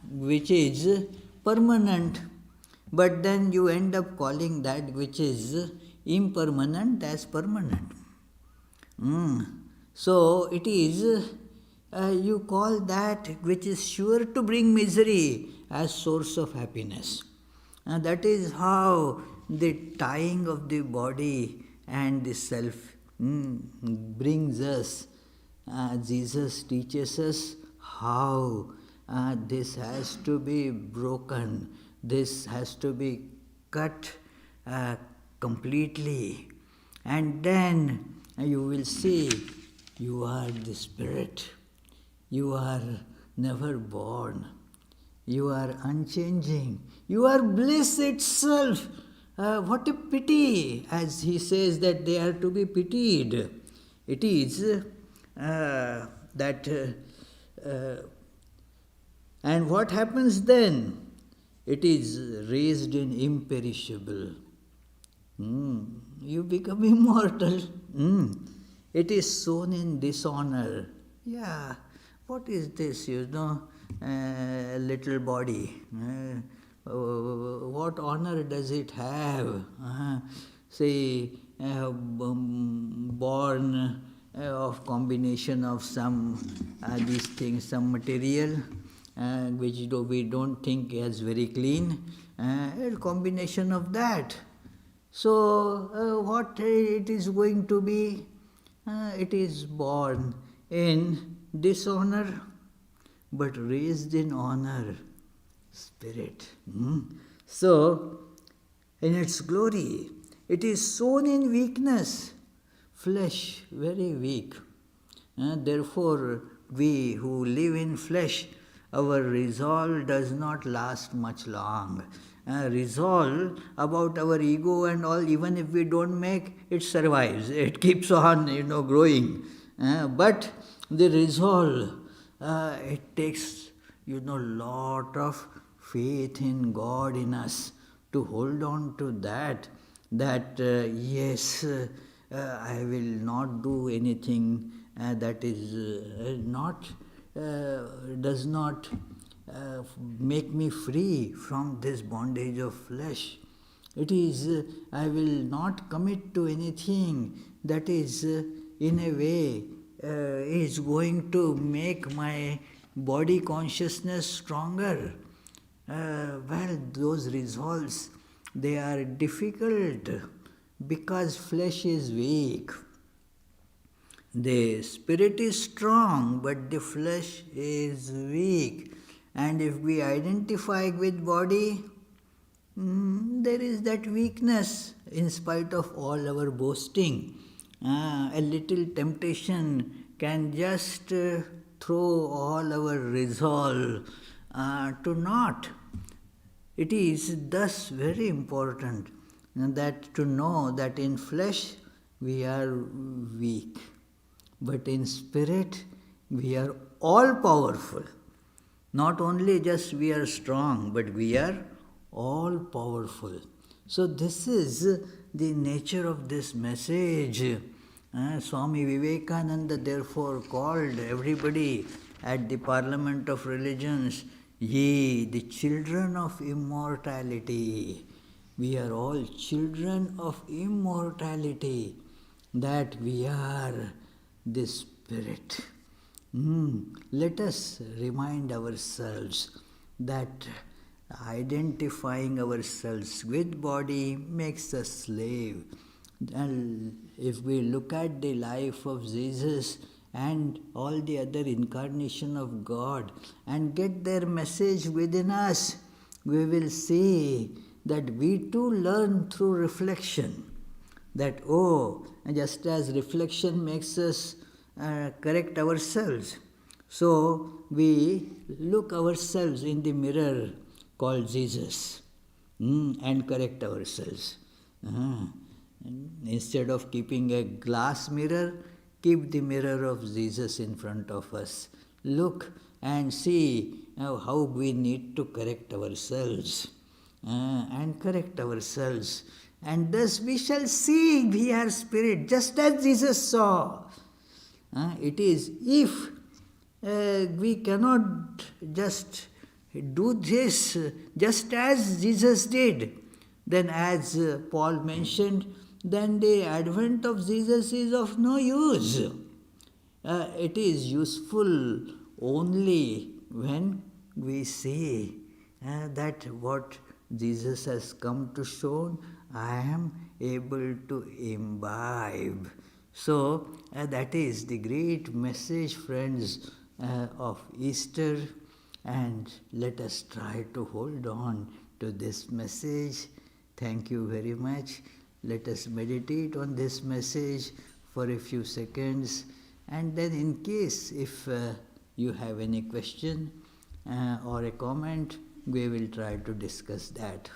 which is permanent, but then you end up calling that which is impermanent as permanent. So it is, you call that which is sure to bring misery as source of happiness. That is how the tying of the body and the self brings us. Jesus teaches us how this has to be broken, this has to be cut completely, and then you will see you are the spirit, you are never born, you are unchanging, you are bliss itself. What a pity, as he says that they are to be pitied. It is and what happens then? It is raised in imperishable. You become immortal. It is sown in dishonor. Yeah, what is this, little body? What honor does it have? Born of combination of some these things, some material which we don't think as very clean, a combination of that. So what it is going to be? It is born in dishonor, but raised in honor. Spirit. So, in its glory, it is sown in weakness. Flesh, very weak. Therefore, we who live in flesh, our resolve does not last much long. Resolve about our ego and all, even if we don't make, it survives. It keeps on, growing. But the resolve, it takes, lot of faith in God in us to hold on to that yes, I will not do anything that is does not make me free from this bondage of flesh. It is, I will not commit to anything that is in a way is going to make my body consciousness stronger. Well, those resolves, they are difficult because flesh is weak. The spirit is strong, but the flesh is weak. And if we identify with body, there is that weakness in spite of all our boasting. A little temptation can just throw all our resolve to naught. It is thus very important that to know that in flesh we are weak, but in spirit we are all powerful. Not only just we are strong, but we are all powerful. So this is the nature of this message. Swami Vivekananda therefore called everybody at the Parliament of Religions, ye the children of immortality. We are all children of immortality, that we are the spirit. Let us remind ourselves that identifying ourselves with body makes us slave. And if we look at the life of Jesus and all the other incarnation of God and get their message within us, we will see that we too learn through reflection. That, just as reflection makes us correct ourselves, so we look ourselves in the mirror called Jesus and correct ourselves. Instead of keeping a glass mirror, keep the mirror of Jesus in front of us. Look and see how we need to correct ourselves and correct ourselves. And thus we shall see we are spirit, just as Jesus saw. It is if we cannot just do this just as Jesus did. Then, as Paul mentioned, then the advent of Jesus is of no use. It is useful only when we see that what Jesus has come to show, I am able to imbibe. So that is the great message, friends, of Easter, and let us try to hold on to this message. Thank you very much. Let us meditate on this message for a few seconds, and then in case if you have any question or a comment, we will try to discuss that.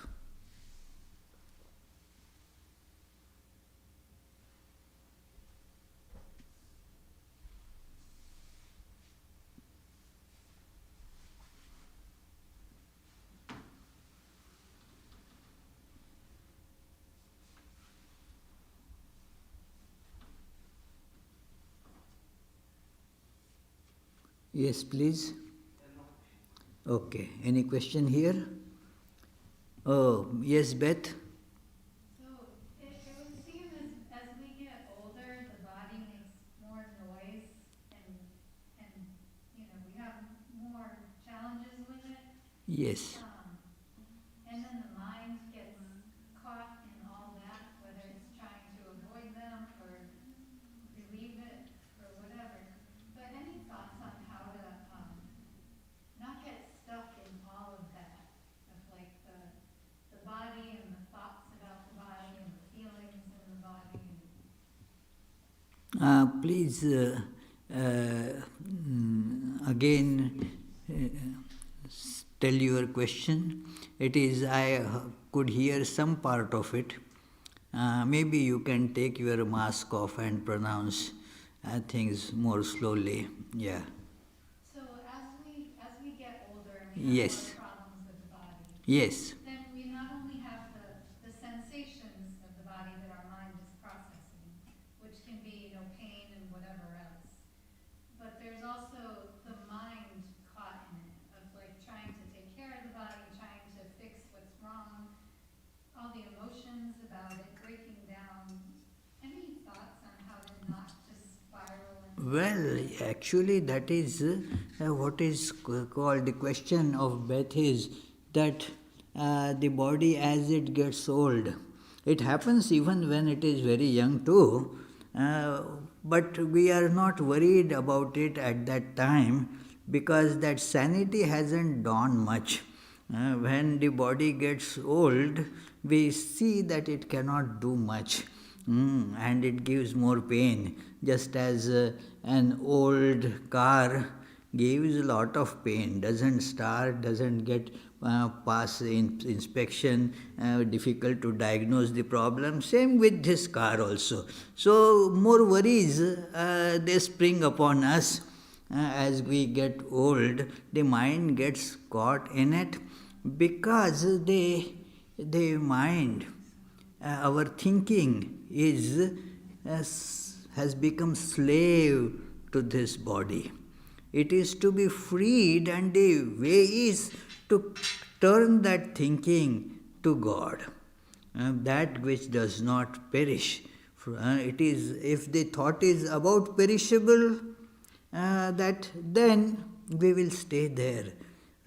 Yes, please. Okay. Any question here? Oh, yes, Beth. So it would seem as we get older, the body makes more noise, and we have more challenges with it. Yes. And then the mind gets caught in all that, whether it's trying to avoid them or relieve it or whatever. But any thoughts on how to not get stuck in all of that, of like the body and the thoughts about the body and the feelings in the body? Please, again, tell your question. It is, I could hear some part of it. Maybe you can take your mask off and pronounce things more slowly. Yeah. So as we get older and we have Yes. more problems with the body, Yes. then we not only have the sensations of the body that our mind is processing, which can be pain and whatever else, but there's also the mind caught in it, of like trying to take care of the body, trying to fix what's wrong, all the emotions about it breaking down. Any thoughts on how to not just spiral into Well, actually, that is what is called the question of Beth is that the body as it gets old, it happens even when it is very young too, but we are not worried about it at that time because that sanity hasn't dawned much. When the body gets old, we see that it cannot do much. And it gives more pain, just as an old car gives a lot of pain, doesn't start, doesn't get pass inspection, difficult to diagnose the problem. Same with this car also. So more worries they spring upon us as we get old. The mind gets caught in it because the mind, our thinking has become slave to this body. It is to be freed, and the way is to turn that thinking to God, that which does not perish. It is, if the thought is about perishable, that then we will stay there.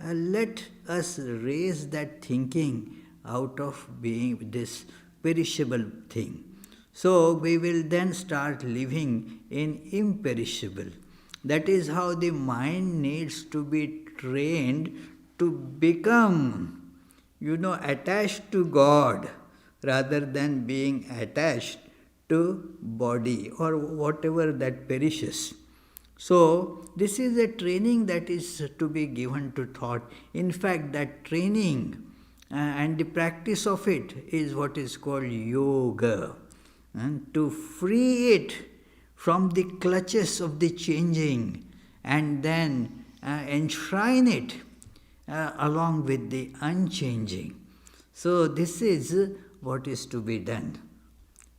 Let us raise that thinking out of being this perishable thing. So we will then start living in imperishable. That is how the mind needs to be trained to become, attached to God rather than being attached to body or whatever that perishes. So this is a training that is to be given to thought. In fact, that training and the practice of it is what is called yoga. And to free it from the clutches of the changing and then enshrine it along with the unchanging. So this is what is to be done.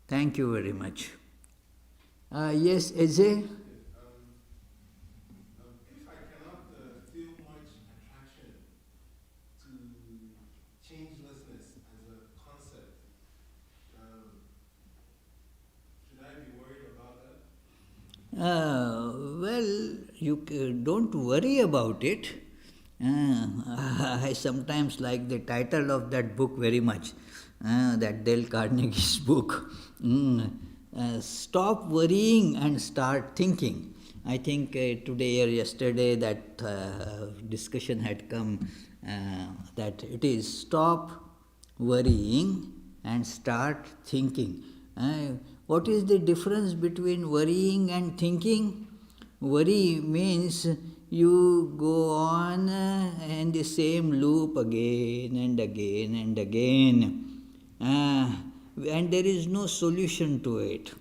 Thank you very much. Yes, Ajay? If I don't worry about it. I sometimes like the title of that book very much, that Dale Carnegie's book. Stop worrying and start thinking. I think today or yesterday that discussion had come that it is stop worrying and start thinking. What is the difference between worrying and thinking? Worry means you go on in the same loop again and again and again, and there is no solution to it.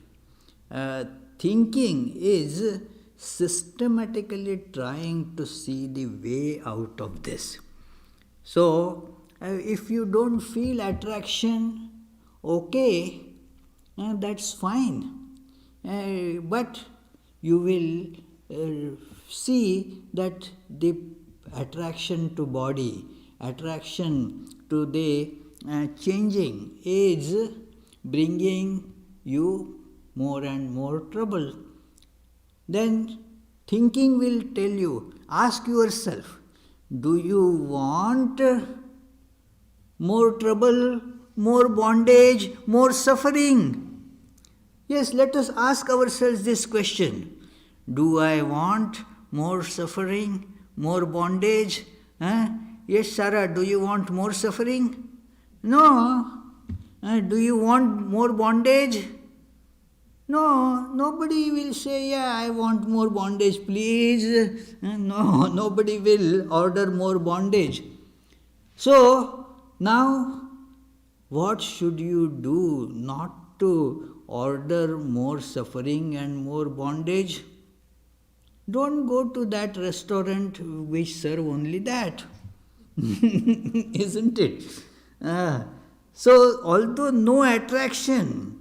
Thinking is systematically trying to see the way out of this. So, if you don't feel attraction, okay, that's fine. But you will see that the attraction to body, attraction to the changing is bringing you more and more trouble. Then thinking will tell you, ask yourself, do you want more trouble, more bondage, more suffering? Yes, let us ask ourselves this question. Do I want more suffering, more bondage? Yes, Sarah, do you want more suffering? No. Do you want more bondage? No, nobody will say, yeah, I want more bondage, please. No, nobody will order more bondage. So, now, what should you do not to order more suffering and more bondage? Don't go to that restaurant which serve only that. Isn't it? So, although no attraction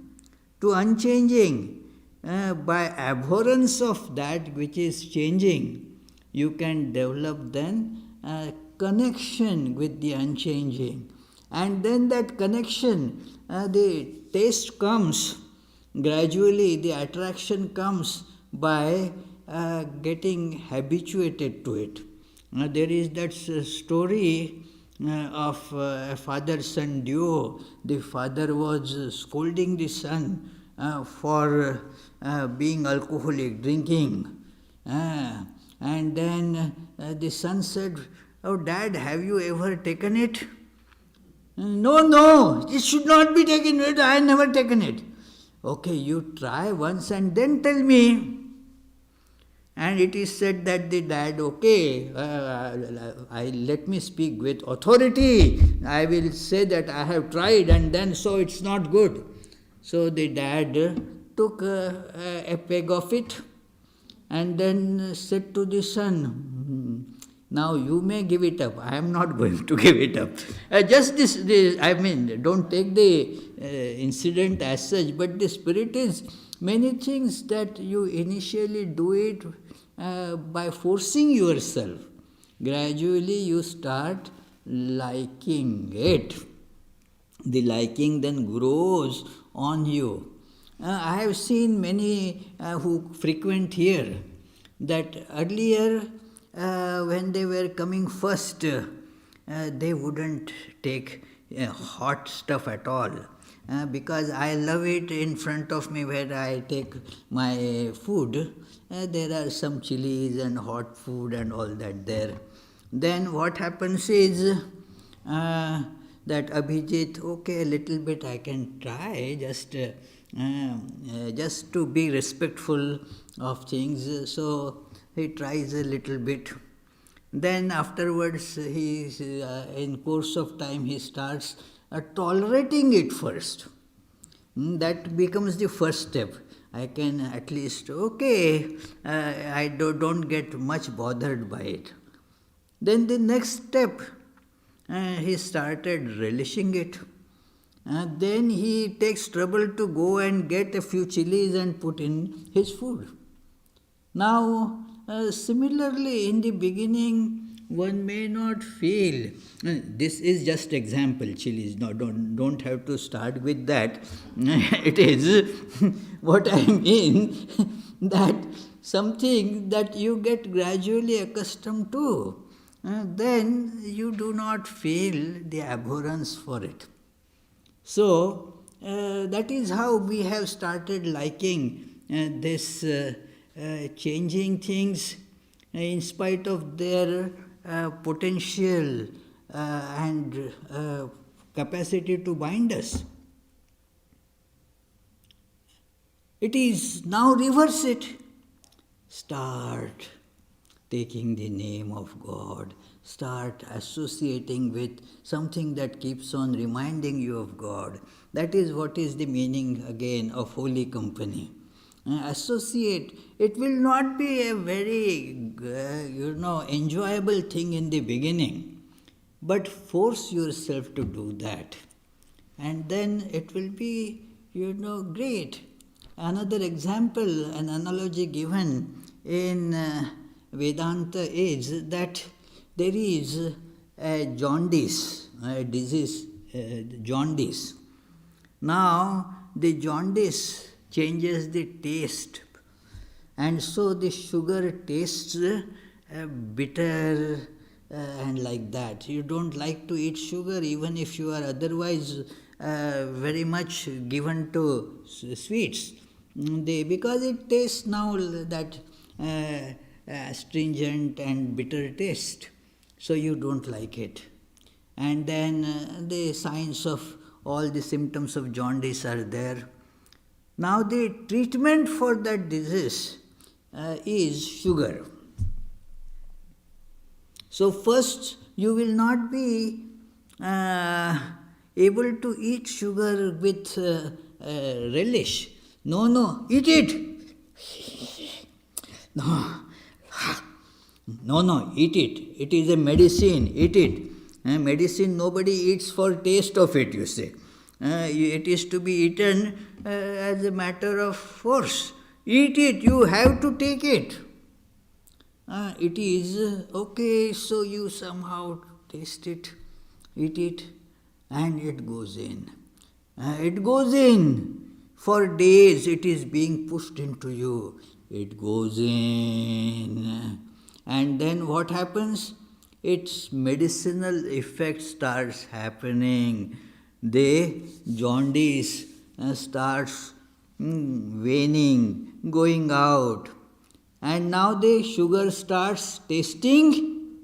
to unchanging, by abhorrence of that which is changing, you can develop then a connection with the unchanging. And then that connection, the taste comes, gradually the attraction comes by getting habituated to it. There is that story of a father-son duo. The father was scolding the son for being alcoholic, drinking. And then the son said, "Oh, Dad, have you ever taken it?" No, it should not be taken. I have never taken it. Okay, you try once and then tell me. And it is said that the dad, okay, let me speak with authority. I will say that I have tried and then so it's not good. So the dad took a peg of it and then said to the son, now you may give it up. I am not going to give it up. Just this, don't take the incident as such, but the spirit is many things that you initially do it by forcing yourself. Gradually you start liking it. The liking then grows on you. I have seen many who frequent here that earlier when they were coming first, they wouldn't take hot stuff at all. Because I love it in front of me where I take my food. There are some chilies and hot food and all that there. Then what happens is that Abhijit, okay, a little bit I can try, just to be respectful of things. So he tries a little bit. Then afterwards, in course of time, he starts tolerating it first. That becomes the first step. I can at least, okay, I don't get much bothered by it. Then the next step, he started relishing it. Then he takes trouble to go and get a few chilies and put in his food. Now, similarly, in the beginning, one may not feel, this is just example, chilies, no, don't have to start with that. It is, what I mean, that something that you get gradually accustomed to, then you do not feel the abhorrence for it. So, that is how we have started liking this changing things in spite of their potential and capacity to bind us. It is now reverse it. Start taking the name of God. Start associating with something that keeps on reminding you of God. That is what is the meaning again of holy company. Associate. It will not be a very, enjoyable thing in the beginning, but force yourself to do that, and then it will be, great. Another example, an analogy given in Vedanta is that there is a jaundice, a disease, jaundice. Now, the jaundice changes the taste, and so the sugar tastes bitter and like that. You don't like to eat sugar even if you are otherwise very much given to sweets. Because it tastes now that astringent and bitter taste, so you don't like it. And then the signs of all the symptoms of jaundice are there. Now the treatment for that disease is sugar. So first you will not be able to eat sugar with relish. No, eat it. No, eat it. It is a medicine, eat it. Medicine nobody eats for taste of it, you say. It is to be eaten as a matter of force. Eat it, you have to take it. It is okay, so you somehow taste it, eat it, and it goes in. It goes in. For days it is being pushed into you. It goes in. And then what happens? Its medicinal effect starts happening. The jaundice starts waning, going out. And now the sugar starts tasting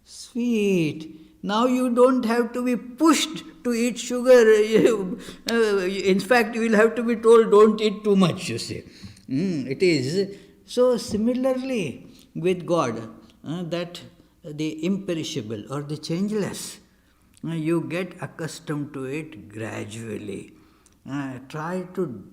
sweet. Now you don't have to be pushed to eat sugar. In fact, you will have to be told, don't eat too much, you see. It is. So similarly with God, that the imperishable or the changeless, you get accustomed to it gradually. Try to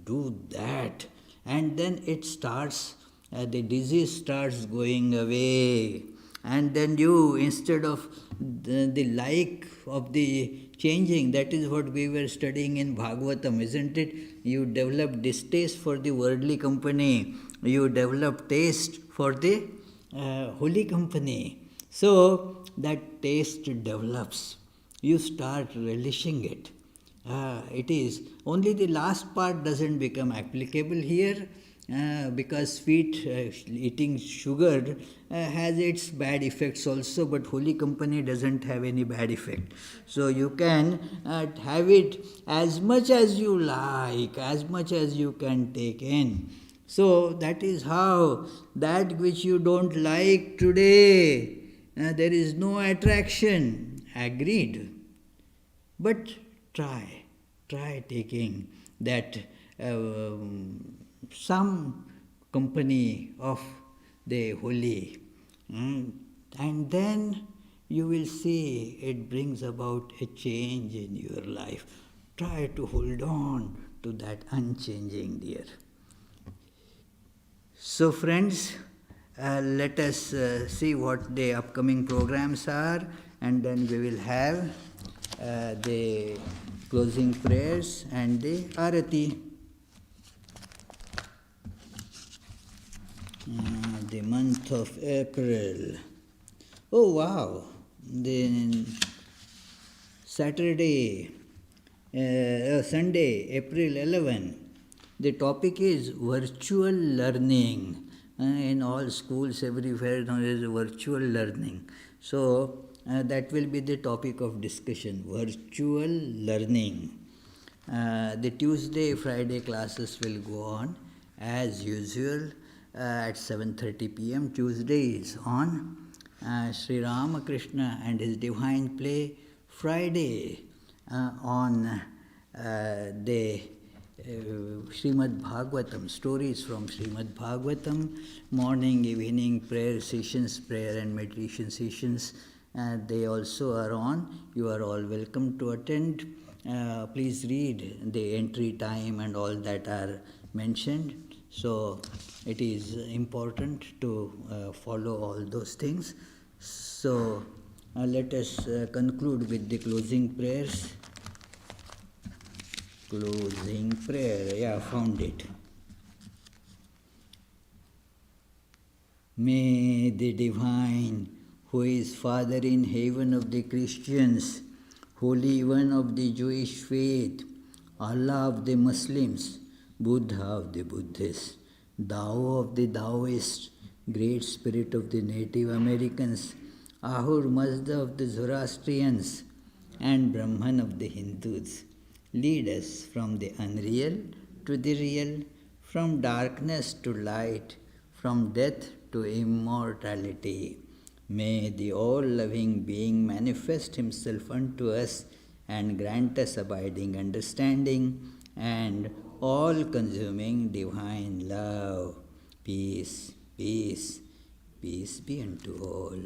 do that, and then it starts, the disease starts going away. And then you, instead of the like of the changing, that is what we were studying in Bhagavatam, isn't it? You develop distaste for the worldly company. You develop taste for the holy company. So that taste develops. You start relishing it. It is only the last part doesn't become applicable here, because sweet eating sugar has its bad effects also, but holy company doesn't have any bad effect. So you can have it as much as you like, as much as you can take in. So that is how that which you don't like today, there is no attraction, agreed. But try taking that some company of the holy, and then you will see it brings about a change in your life. Try to hold on to that unchanging, dear. So friends, let us see what the upcoming programs are, and then we will have the closing prayers and the arati. The month of April. Oh wow! The Sunday, April 11. The topic is virtual learning. In all schools, everywhere now there is virtual learning. So that will be the topic of discussion, virtual learning. The Tuesday, Friday classes will go on as usual at 7:30 p.m. Tuesday is on Sri Ramakrishna and his divine play. Friday on the Srimad Bhagavatam, stories from Srimad Bhagavatam, morning, evening prayer sessions, prayer and meditation sessions, they also are on. You are all welcome to attend. Please read the entry time and all that are mentioned. So it is important to follow all those things. So let us conclude with the closing prayers. Closing prayer, found it. May the Divine, who is Father in heaven of the Christians, Holy One of the Jewish faith, Allah of the Muslims, Buddha of the Buddhists, Tao of the Taoists, Great Spirit of the Native Americans, Ahur Mazda of the Zoroastrians, and Brahman of the Hindus, lead us from the unreal to the real, from darkness to light, from death to immortality. May the all-loving being manifest himself unto us and grant us abiding understanding and all-consuming divine love. Peace, peace, peace be unto all.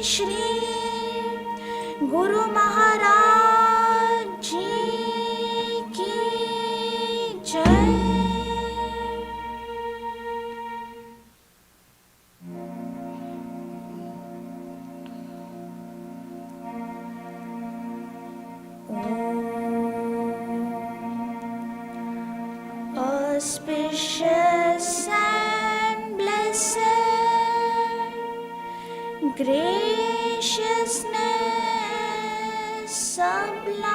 Shri Guru Maharaj Ji ki Jai. Auspicious and blessed graciousness sublime,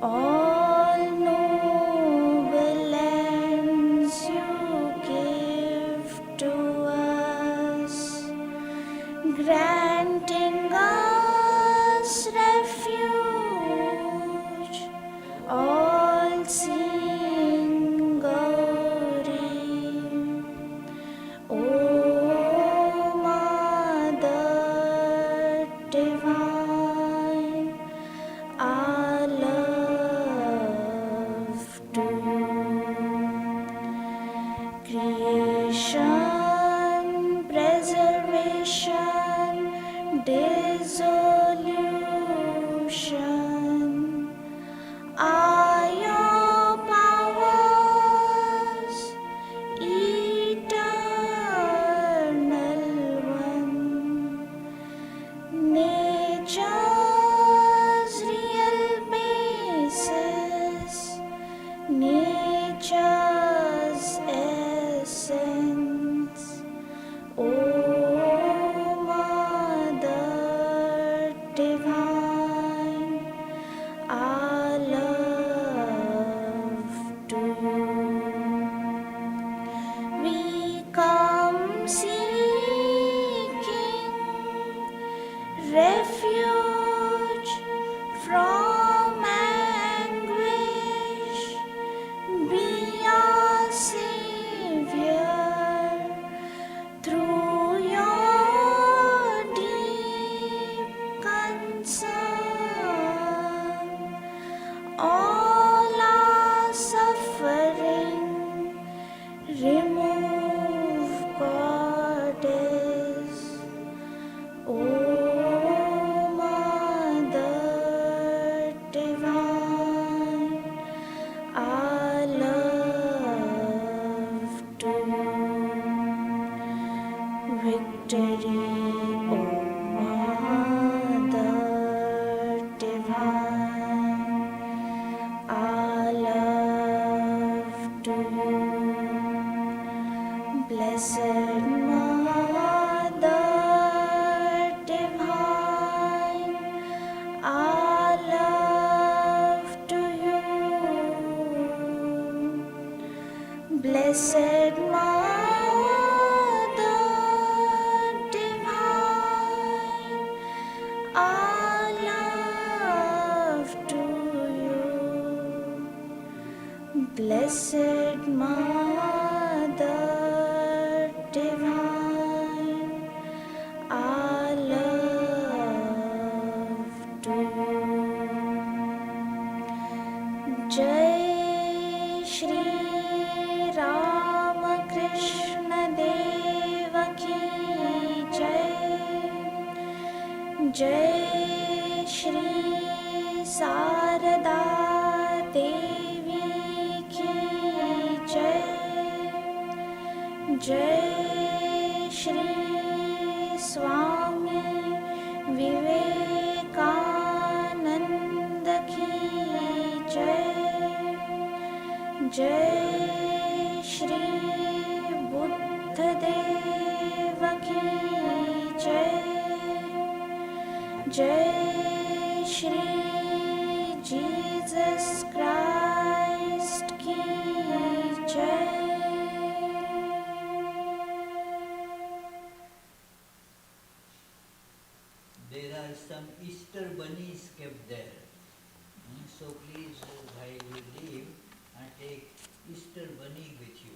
all noble ends you give to us, granting us refuge, all seeing Gauri. O Mother Divine, our love to you. Creation, preservation, dissolution are your powers, eternal one. Nature's real basis, nature's essence. O Mother Divine, our love to you. We come seeking refuge from anguish. Be our Savior through your deep concern. All our suffering remove, Goddess. O Mother Divine, our love to you. Victory, O Mother Divine, our love to you. Blessed Mother Divine, our love to you. Blessed Mother Divine, our love to you. Blessed Mother Divine, our love to you. Jai Shri Ramakrishna Deva ki Jai. Jai Shri Sarada Devi ki Jai. Jai Shri Swami Vivekananda ki Jai. Jai Shri Buddha Deva ki Jai. Jai Shri Jesus Christ ki Jai. There are some Easter bunnies kept there. So please, while you leave, take Easter bunny with you.